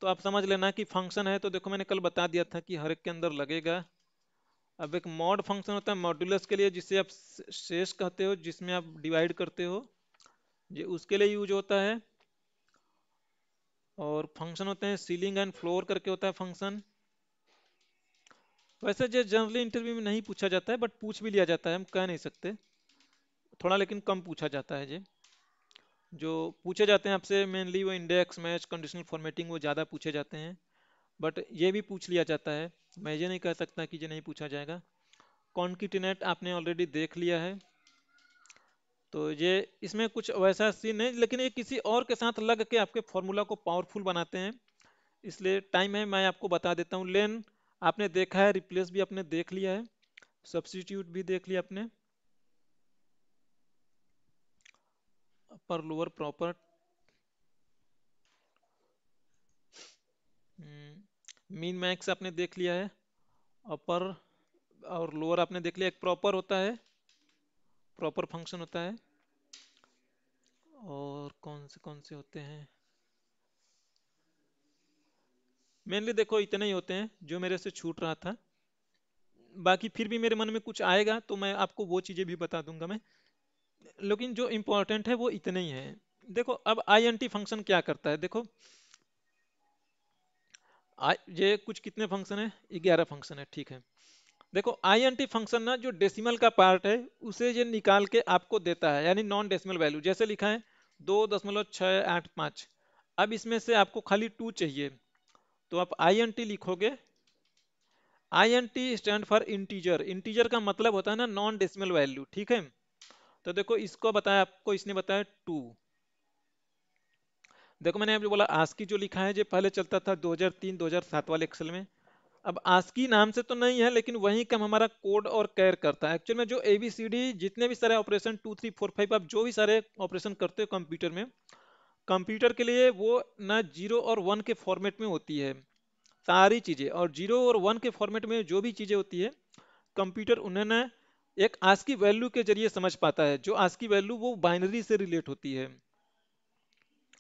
तो आप समझ लेना कि फंक्शन है। तो देखो मैंने कल बता दिया था कि हर एक के अंदर लगेगा। अब एक मॉड फंक्शन होता है मॉड्यूलस के लिए, जिससे आप शेष कहते हो, जिसमें आप डिवाइड करते हो, ये उसके लिए यूज होता है। और फंक्शन होते हैं सीलिंग एंड फ्लोर करके होता है फंक्शन। वैसे जो जनरली इंटरव्यू में नहीं पूछा जाता है, बट पूछ भी लिया जाता है, हम कह नहीं सकते, थोड़ा लेकिन कम पूछा जाता है। ये जो पूछे जाते हैं आपसे मेनली वो इंडेक्स, मैच, कंडीशनल फॉर्मेटिंग, वो ज़्यादा पूछे जाते हैं, बट ये भी पूछ लिया जाता है। मैं ये नहीं कह सकता कि ये नहीं पूछा जाएगा। कॉन्किटिनेट आपने ऑलरेडी देख लिया है, तो ये इसमें कुछ वैसा सीन नहीं, लेकिन ये किसी और के साथ लग के आपके फॉर्मूला को पावरफुल बनाते हैं, इसलिए टाइम है मैं आपको बता देता हूँ। लेन आपने देखा है, रिप्लेस भी आपने देख लिया है, सब्स्टिट्यूट भी देख लिया आपने, upper lower proper, mean max आपने देख लिया है, अपर और लोअर आपने देख लिया। एक प्रॉपर होता है, प्रॉपर फंक्शन होता है, और कौन से होते हैं, मेनली देखो इतने ही होते हैं जो मेरे से छूट रहा था। बाकी फिर भी मेरे मन में कुछ आएगा तो मैं आपको वो चीज़ें भी बता दूंगा मैं, लेकिन जो इम्पोर्टेंट है वो इतने ही है। देखो अब INT फंक्शन क्या करता है, देखो ये कुछ कितने फंक्शन है, 11 फंक्शन है, ठीक है। देखो INT फंक्शन ना जो डेसिमल का पार्ट है उसे ये निकाल के आपको देता है, यानी नॉन डेसिमल वैल्यू, जैसे लिखा है 2.685। अब इसमें से आपको खाली 2 चाहिए, तो आप INT लिखोगे। INT stand for integer, integer का मतलब होता है ना नॉन डेसिमल वैल्यू, ठीक है। तो देखो इसको बताया आपको, इसने बताया 2। देखो मैंने अभी बोला आस्की जो लिखा है ये पहले चलता था 2003-2007 वाले एक्सेल में। अब आस्की नाम से तो नहीं है, लेकिन वही काम हमारा कोड और कैर करता है। एक्चुअल में जो ABCD जितने भी सारे ऑपरेशन 2 3 4 5 आप जो भी सारे ऑपरेशन करते हो कंप्यूटर में, कंप्यूटर के लिए वो ना 0 और 1 के फॉर्मेट में होती है सारी चीजें, और 0 और 1 के फॉर्मेट में जो भी चीजें होती है कंप्यूटर उन्हें ना एक आस्की वैल्यू के जरिए समझ पाता है, जो आस्की वैल्यू वो बाइनरी से रिलेट होती है।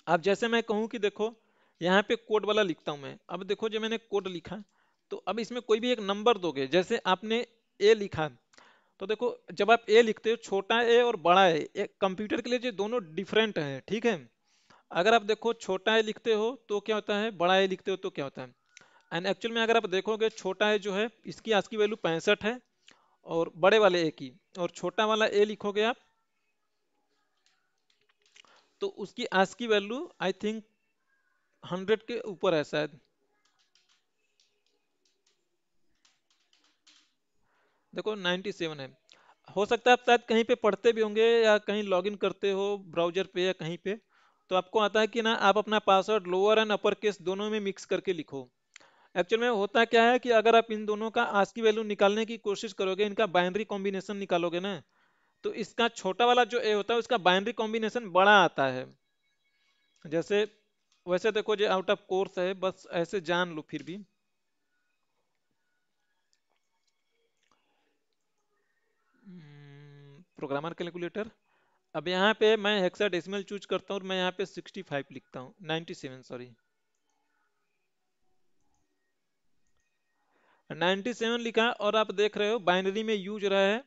अब जैसे मैं कहूँ कि देखो यहाँ पे कोड वाला लिखता हूँ मैं, अब देखो जो मैंने कोड लिखा, तो अब इसमें कोई भी एक नंबर दोगे, जैसे आपने ए लिखा, तो देखो जब आप ए लिखते हो छोटा ए और बड़ा ए कंप्यूटर के लिए जो दोनों डिफरेंट है, ठीक है। अगर आप देखो छोटा ए लिखते हो तो क्या होता है, बड़ा ए लिखते हो तो क्या होता है। एंड एक्चुअल में अगर आप देखोगे छोटा ए जो है इसकी आस्की वैल्यू 65 है, और बड़े वाले ए की, और छोटा वाला ए लिखोगे आप तो उसकी आस्की वैल्यू आई थिंक 100 के ऊपर है शायद। देखो 97 है। हो सकता है आप शायद कहीं पे पढ़ते भी होंगे या कहीं लॉगिन करते हो ब्राउजर पे या कहीं पे, तो आपको आता है कि ना आप अपना password lower and upper case दोनों में मिक्स करके लिखो। एक्चुअल में होता क्या है कि अगर आप इन दोनों का आस्की वैल्यू निकालने की कोशिश करोगे, इनका बाइनरी कॉम्बिनेशन निकालोगे ना, तो इसका छोटा वाला जो ए होता है उसका बाइनरी कॉम्बिनेशन बड़ा आता है। जैसे वैसे देखो जो आउट ऑफ कोर्स है, बस ऐसे जान लो फिर भी। प्रोग्रामर कैलकुलेटर, अब यहाँ पे मैं हेक्साडेसिमल चूज करता हूँ और मैं यहाँ पे 65 लिखता हूँ, 97 सॉरी, 97 लिखा। और आप देख रहे हो बाइनरी में यूज हो रहा है,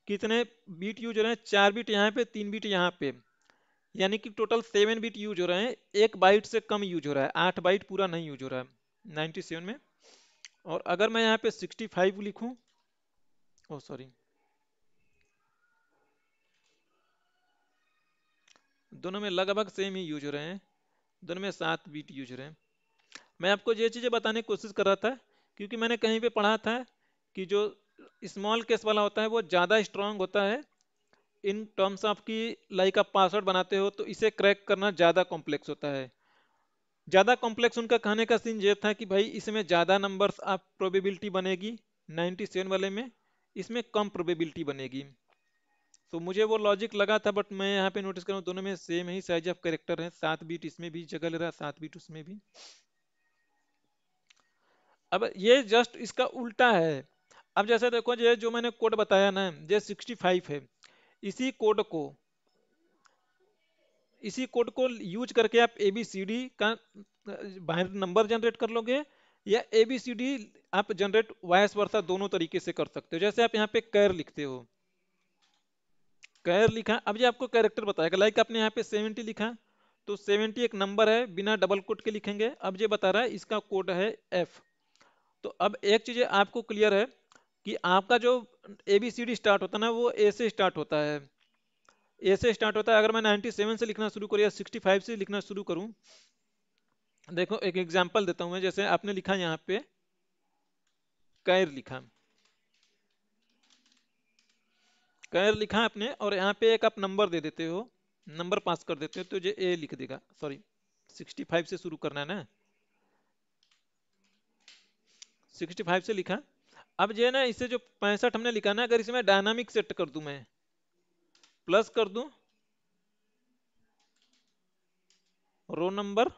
कितने बीट यूज हो रहे हैं, 4 बीट यहाँ पे, 3 बीट यहाँ पे, यानी कि टोटल 7 बीट यूज हो रहे हैं। 1 बाइट से कम यूज हो रहा है, 8 बाइट पूरा नहीं यूज हो रहा है 97 में। और अगर मैं यहाँ पे 65 लिखूं, ओ सॉरी, दोनों में लगभग सेम ही यूज हो रहे हैं, दोनों में 7 बीट यूज हो रहे हैं। मैं आपको ये चीज़ें बताने की कोशिश कर रहा था क्योंकि मैंने कहीं पे पढ़ा था कि जो स्मॉल केस वाला होता है वो ज़्यादा स्ट्रांग होता है इन टर्म्स ऑफ की, लाइक आप पासवर्ड बनाते हो तो इसे क्रैक करना ज़्यादा कॉम्प्लेक्स होता है। ज़्यादा कॉम्प्लेक्स उनका कहने का सीन ये था कि भाई इसमें ज़्यादा नंबर्स आप प्रोबेबिलिटी बनेगी 97 वाले में, इसमें कम प्रोबेबिलिटी बनेगी। तो मुझे वो लॉजिक लगा था, बट मैं यहाँ पे नोटिस कर रहा हूँ दोनों में same he size of character है, 7 बीट इसमें भी जगह ले रहा है, 7 बीट उसमें भी। अब ये जस्ट इसका उल्टा है। अब जैसे देखो ये जो मैंने कोड बताया ना, ये 65 है, इसी कोड को यूज करके आप ABCD का बाइनरी नंबर जनरेट कर लोगे, या ABCD आप जनरेट वाइस वर्सा दोनों तरीके से कर सकते हो। जैसे आप यहाँ पे कैर लिखते हो, कैर लिखा, अब ये आपको कैरेक्टर बताएगा। लाइक आपने यहाँ पे 70 लिखा, तो 70 एक नंबर है, बिना डबल कोट के लिखेंगे। अब ये बता रहा है इसका कोड है F। तो अब एक चीज आपको क्लियर है कि आपका जो ABCD स्टार्ट होता है ना, वो A से स्टार्ट होता है, A से स्टार्ट होता है। अगर मैं 97 से लिखना शुरू करूँ या 65 से लिखना शुरू करूँ, देखो एक एग्जांपल देता हूं मैं। जैसे आपने लिखा यहाँ पे कैर लिखा, कैर लिखा आपने, और यहाँ पे एक आप नंबर दे देते हो, नंबर पास कर देते हो, तो ये A लिख देगा। सॉरी, 65 से शुरू करना है ना, 65 से लिखा। अब ये ना, इसे जो 65 हमने लिखा ना, अगर इसमें डायनामिक सेट कर दूं, मैं प्लस कर दूं रो नंबर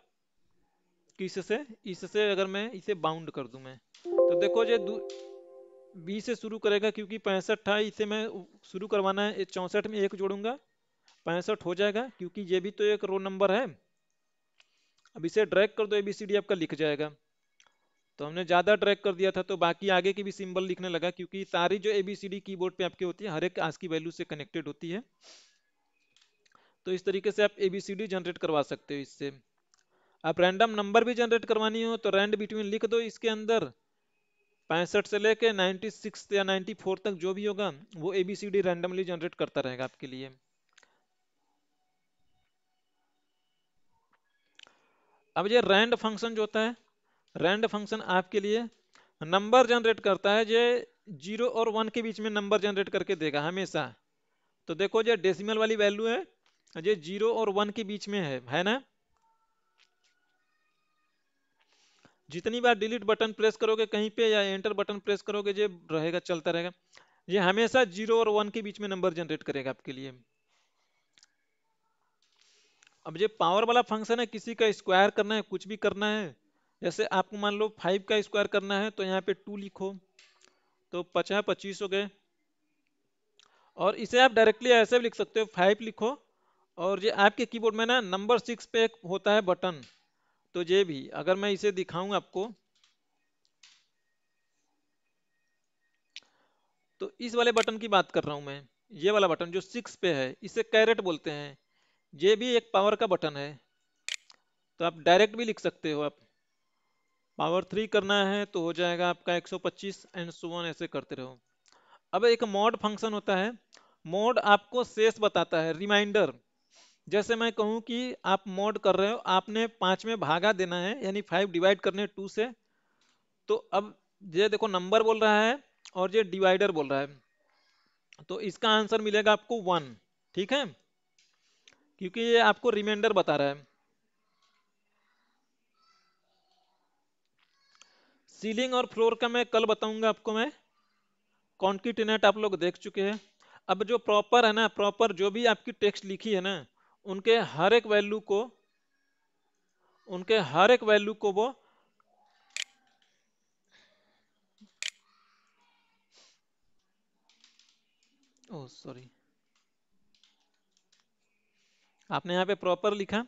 किससे, इससे अगर मैं इसे बाउंड कर दूं मैं, तो देखो ये B से शुरू करेगा, क्योंकि 65 था, इसे मैं शुरू करवाना है, 64 में 1 जोड़ूंगा, 65 हो जाएगा, क्योंकि ये भी तो एक रो नंबर है। अब इसे ड्रैग कर दो, ABCD आपका लिख जाएगा। तो हमने ज्यादा ड्रैग कर दिया था, तो बाकी आगे की भी सिंबल लिखने लगा, क्योंकि सारी जो ABCD कीबोर्ड पे आपकी होती है, हर एक ASCII वैल्यू से कनेक्टेड होती है। तो इस तरीके से आप ABCD जनरेट करवा सकते हो इससे। आप रैंडम नंबर भी जनरेट करवानी हो तो रैंड बिटवीन लिख दो इसके अंदर, 65 से लेके 96 या 94 तक जो भी होगा, वो ABCD रैंडमली जनरेट करता रहेगा आपके लिए। अब ये रैंड फंक्शन जो होता है, रैंड फंक्शन आपके लिए नंबर जनरेट करता है, ये 0 और 1 के बीच में नंबर जनरेट करके देगा हमेशा। तो देखो ये डेसिमल वाली वैल्यू है, ये 0 और 1 के बीच में है ना। जितनी बार डिलीट बटन प्रेस करोगे कहीं पे, या एंटर बटन प्रेस करोगे, ये रहेगा, चलता रहेगा। ये हमेशा 0 और 1 के बीच में नंबर जनरेट करेगा आपके लिए। अब ये पावर वाला फंक्शन है, किसी का स्क्वायर करना है, कुछ भी करना है, जैसे आपको मान लो 5 का स्क्वायर करना है, तो यहाँ पे 2 लिखो, तो 50 25 हो गए। और इसे आप डायरेक्टली ऐसे भी लिख सकते हो, 5 लिखो, और ये आपके कीबोर्ड में ना नंबर 6 पे एक होता है बटन, तो ये भी अगर मैं इसे दिखाऊं आपको, तो इस वाले बटन की बात कर रहा हूं मैं, ये वाला बटन जो 6 पे है, इसे कैरेट बोलते हैं, ये भी एक पावर का बटन है। तो आप डायरेक्ट भी लिख सकते हो, आप पावर 3 करना है तो हो जाएगा आपका 125 एंड सो ऑन, ऐसे करते रहो। अब एक मॉड फंक्शन होता है, मॉड आपको शेष बताता है, रिमाइंडर। जैसे मैं कहूं कि आप मॉड कर रहे हो, आपने 5 में भागा देना है, यानी 5 डिवाइड करने 2 से, तो अब ये देखो नंबर बोल रहा है और ये डिवाइडर बोल रहा है, तो इसका आंसर मिलेगा आपको 1, ठीक है, क्योंकि ये आपको रिमाइंडर बता रहा है। सीलिंग और फ्लोर का मैं कल बताऊंगा आपको मैं, कॉन्किटिनेट आप लोग देख चुके हैं। अब जो प्रॉपर है ना, प्रॉपर जो भी आपकी टेक्स्ट लिखी है ना, उनके हर एक वैल्यू को, वो ओह सॉरी, आपने यहाँ पे प्रॉपर लिखा,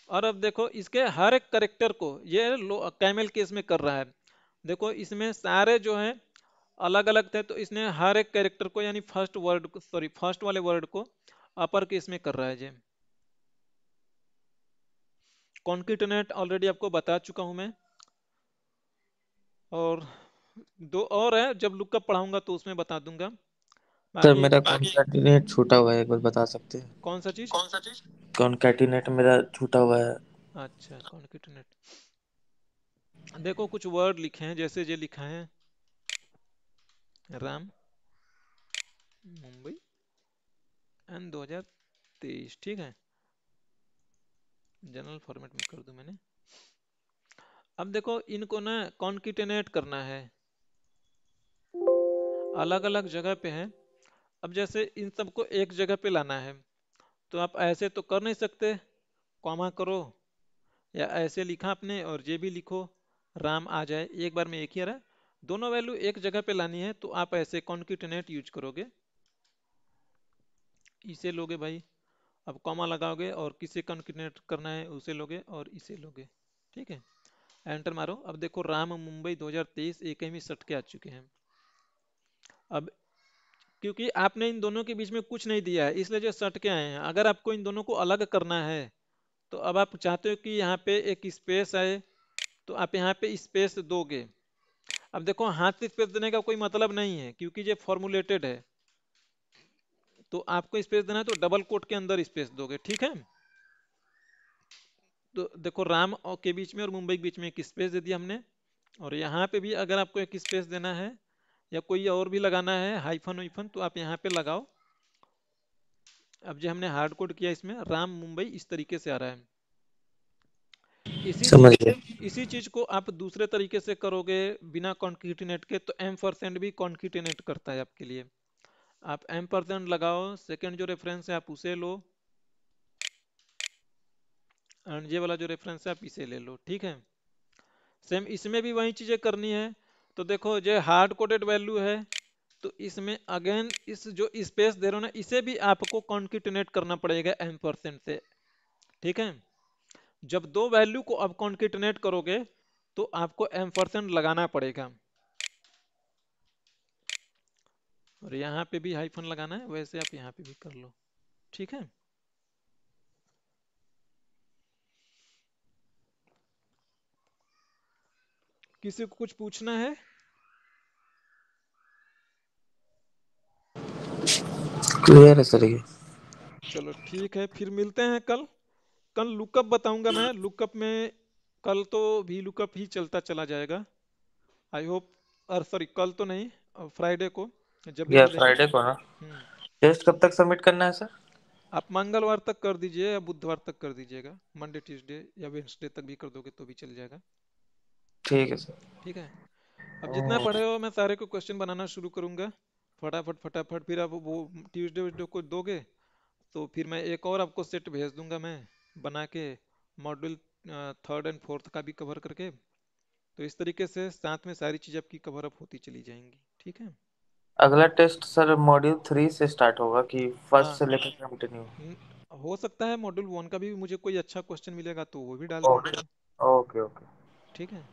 और अब देखो इसके हर एक करेक्टर को ये कैमल केस में कर रहा है। देखो इसमें सारे जो है अलग अलग थे, तो इसने हर एक कैरेक्टर को, यानी फर्स्ट वर्ड को, सॉरी फर्स्ट वाले वर्ड को अपर केस में कर रहा है। ये कॉन्किटनेट ऑलरेडी आपको बता चुका हूं मैं, और 2 और है, जब लुकअप पढ़ाऊंगा तो उसमें बता दूंगा। सर बाकी मेरा कॉन्कैटिनेट छूटा हुआ है, एक बार बता सकते हैं? कौन सा चीज? कॉन्कैटिनेट मेरा छूटा हुआ है। अच्छा, कॉन्किटनेट, देखो कुछ वर्ड लिखे हैं, जैसे ये लिखा है राम मुंबई एंड 2023, ठीक है, जनरल फॉर्मेट में कर दूं मैंने। अब देखो इनको ना कॉन्किटेनेट करना है। अलग अलग जगह पे हैं। अब जैसे इन सबको एक जगह पे लाना है तो आप ऐसे तो कर नहीं सकते, कॉमा करो या ऐसे लिखा आपने और जे भी लिखो, राम आ जाए एक बार में एक ही आ रहा है। दोनों वैल्यू एक जगह पे लानी है तो आप ऐसे कॉन्केटेनेट यूज करोगे, इसे लोगे भाई, अब कॉमा लगाओगे और किसे कॉन्केटेनेट करना है उसे लोगे और इसे लोगे। ठीक है, एंटर मारो। अब देखो राम मुंबई 2023 एक ही में सट के आ चुके हैं। अब क्योंकि आपने इन दोनों के बीच में कुछ नहीं दिया है इसलिए जो सट के आए हैं, अगर आपको इन दोनों को अलग करना है तो अब आप चाहते हो कि यहाँ पे एक स्पेस आए तो आप यहाँ पे स्पेस दोगे। अब देखो हाथ से स्पेस देने का कोई मतलब नहीं है क्योंकि ये फॉर्मुलेटेड है, तो आपको स्पेस देना है तो डबल कोट के अंदर स्पेस दोगे। ठीक है, तो देखो राम और के बीच में और मुंबई के बीच में एक स्पेस दे दिया हमने, और यहाँ पे भी अगर आपको एक स्पेस देना है या कोई और भी लगाना है हाइफन वाइफन तो आप यहाँ पे लगाओ। अब जो हमने हार्ड कोड किया इसमें राम मुंबई इस तरीके से आ रहा है। समझ गए। इसी चीज को आप दूसरे तरीके से करोगे बिना कॉन्केटिनेट के तो एम% भी कॉन्केटिनेट करता है आपके लिए। आप एम% लगाओ, सेकंड जो रेफरेंस है आप उसे लो, एंड ये वाला जो रेफरेंस है आप इसे ले लो। ठीक है, सेम इसमें भी वही चीजें करनी है। तो देखो जो हार्ड कोडेड वैल्यू है तो इसमें अगेन इस जो स्पेस दे रहे हो ना इसे भी आपको कॉन्केटिनेट करना पड़ेगा एम% से। ठीक है, जब दो वैल्यू को अब कॉन्केटिनेट करोगे तो आपको एम% लगाना पड़ेगा, और यहाँ पे भी हाइफन लगाना है, वैसे आप यहाँ पे भी कर लो। ठीक है, किसी को कुछ पूछना है? क्लियर है सर ये। चलो ठीक है, फिर मिलते हैं कल। कल लुकअप बताऊंगा मैं, लुकअप में कल तो भी लुकअप ही चलता चला जाएगा आई होप, और सॉरी कल तो नहीं, फ्राइडे को जब भी ये मिलेंगे। फ्राइडे को ना? हम्म, टेस्ट कब तक सबमिट करना है सर? आप मंगलवार तक कर दीजिए या बुधवार तक कर दीजिएगा, मंडे ट्यूसडे या वेडनेसडे तक भी कर दोगे तो भी चल जाएगा। ठीक है सर। ठीक है, अब जितना पढ़े हो मैं सारे को क्वेश्चन बनाना शुरू करूंगा फटाफट फटाफट, फिर आप वो ट्यूसडे वेडनेसडे को दोगे तो फिर मैं एक और आपको सेट भेज दूंगा मैं बना के, मॉड्यूल 3rd और 4th का भी कवर करके। तो इस तरीके से साथ में सारी चीज़ आपकी कवर अप होती चली जाएंगी। ठीक है, अगला टेस्ट सर मॉड्यूल 3 से स्टार्ट होगा कि फर्स्ट हाँ, से लेकर कंटिन्यू? न- हो सकता है मॉड्यूल 1 का भी मुझे कोई अच्छा क्वेश्चन मिलेगा तो वो भी डाल दूंगा ओके मैं। Okay okay. ठीक है,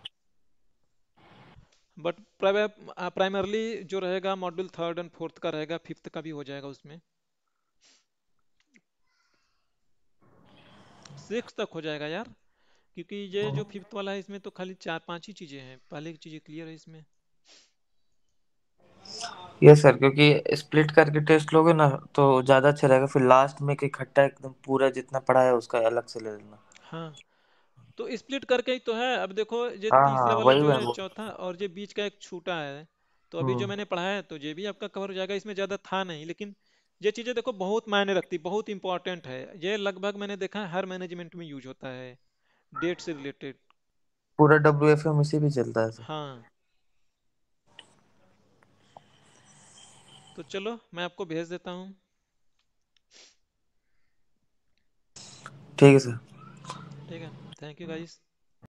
बट प्राइमरली जो रहेगा मॉड्यूल 3rd और 4th का रहेगा, 5th का भी हो जाएगा उसमें, 6 तक हो जाएगा यार, क्योंकि ये जो 5th वाला है इसमें तो खाली 4-5 ही चीजें हैं, पहले की चीजें क्लियर है इसमें। यस सर, क्योंकि स्प्लिट करके टेस्ट लोगे ना तो ज्यादा अच्छा रहेगा, फिर लास्ट में एक इकट्ठा एकदम पूरा जितना पढ़ा है उसका अलग से ले लेना। हाँ, तो स्प्लिट करके ही तो है। अब देखो ये हाँ तीसरे हाँ वाला वही जो मैं है चौथा, और ये बीच का एक छूटा है, तो अभी जो हम्म। मैंने पढ़ा है तो ये भी आपका कवर हो जाएगा, इसमें ज़्यादा था नहीं, लेकिन ये चीज़ें देखो बहुत मायने रखती, बहुत इंपॉर्टेंट है ये, लगभग मैंने देखा है हर मैनेजमेंट में यूज होता है, डेट से रिलेटेड। पूरा WFM इसी भी चलता है सर। हाँ, तो चलो मैं आपको भेज देता हूँ। ठीक है सर। ठीक है, थैंक यू गाइस।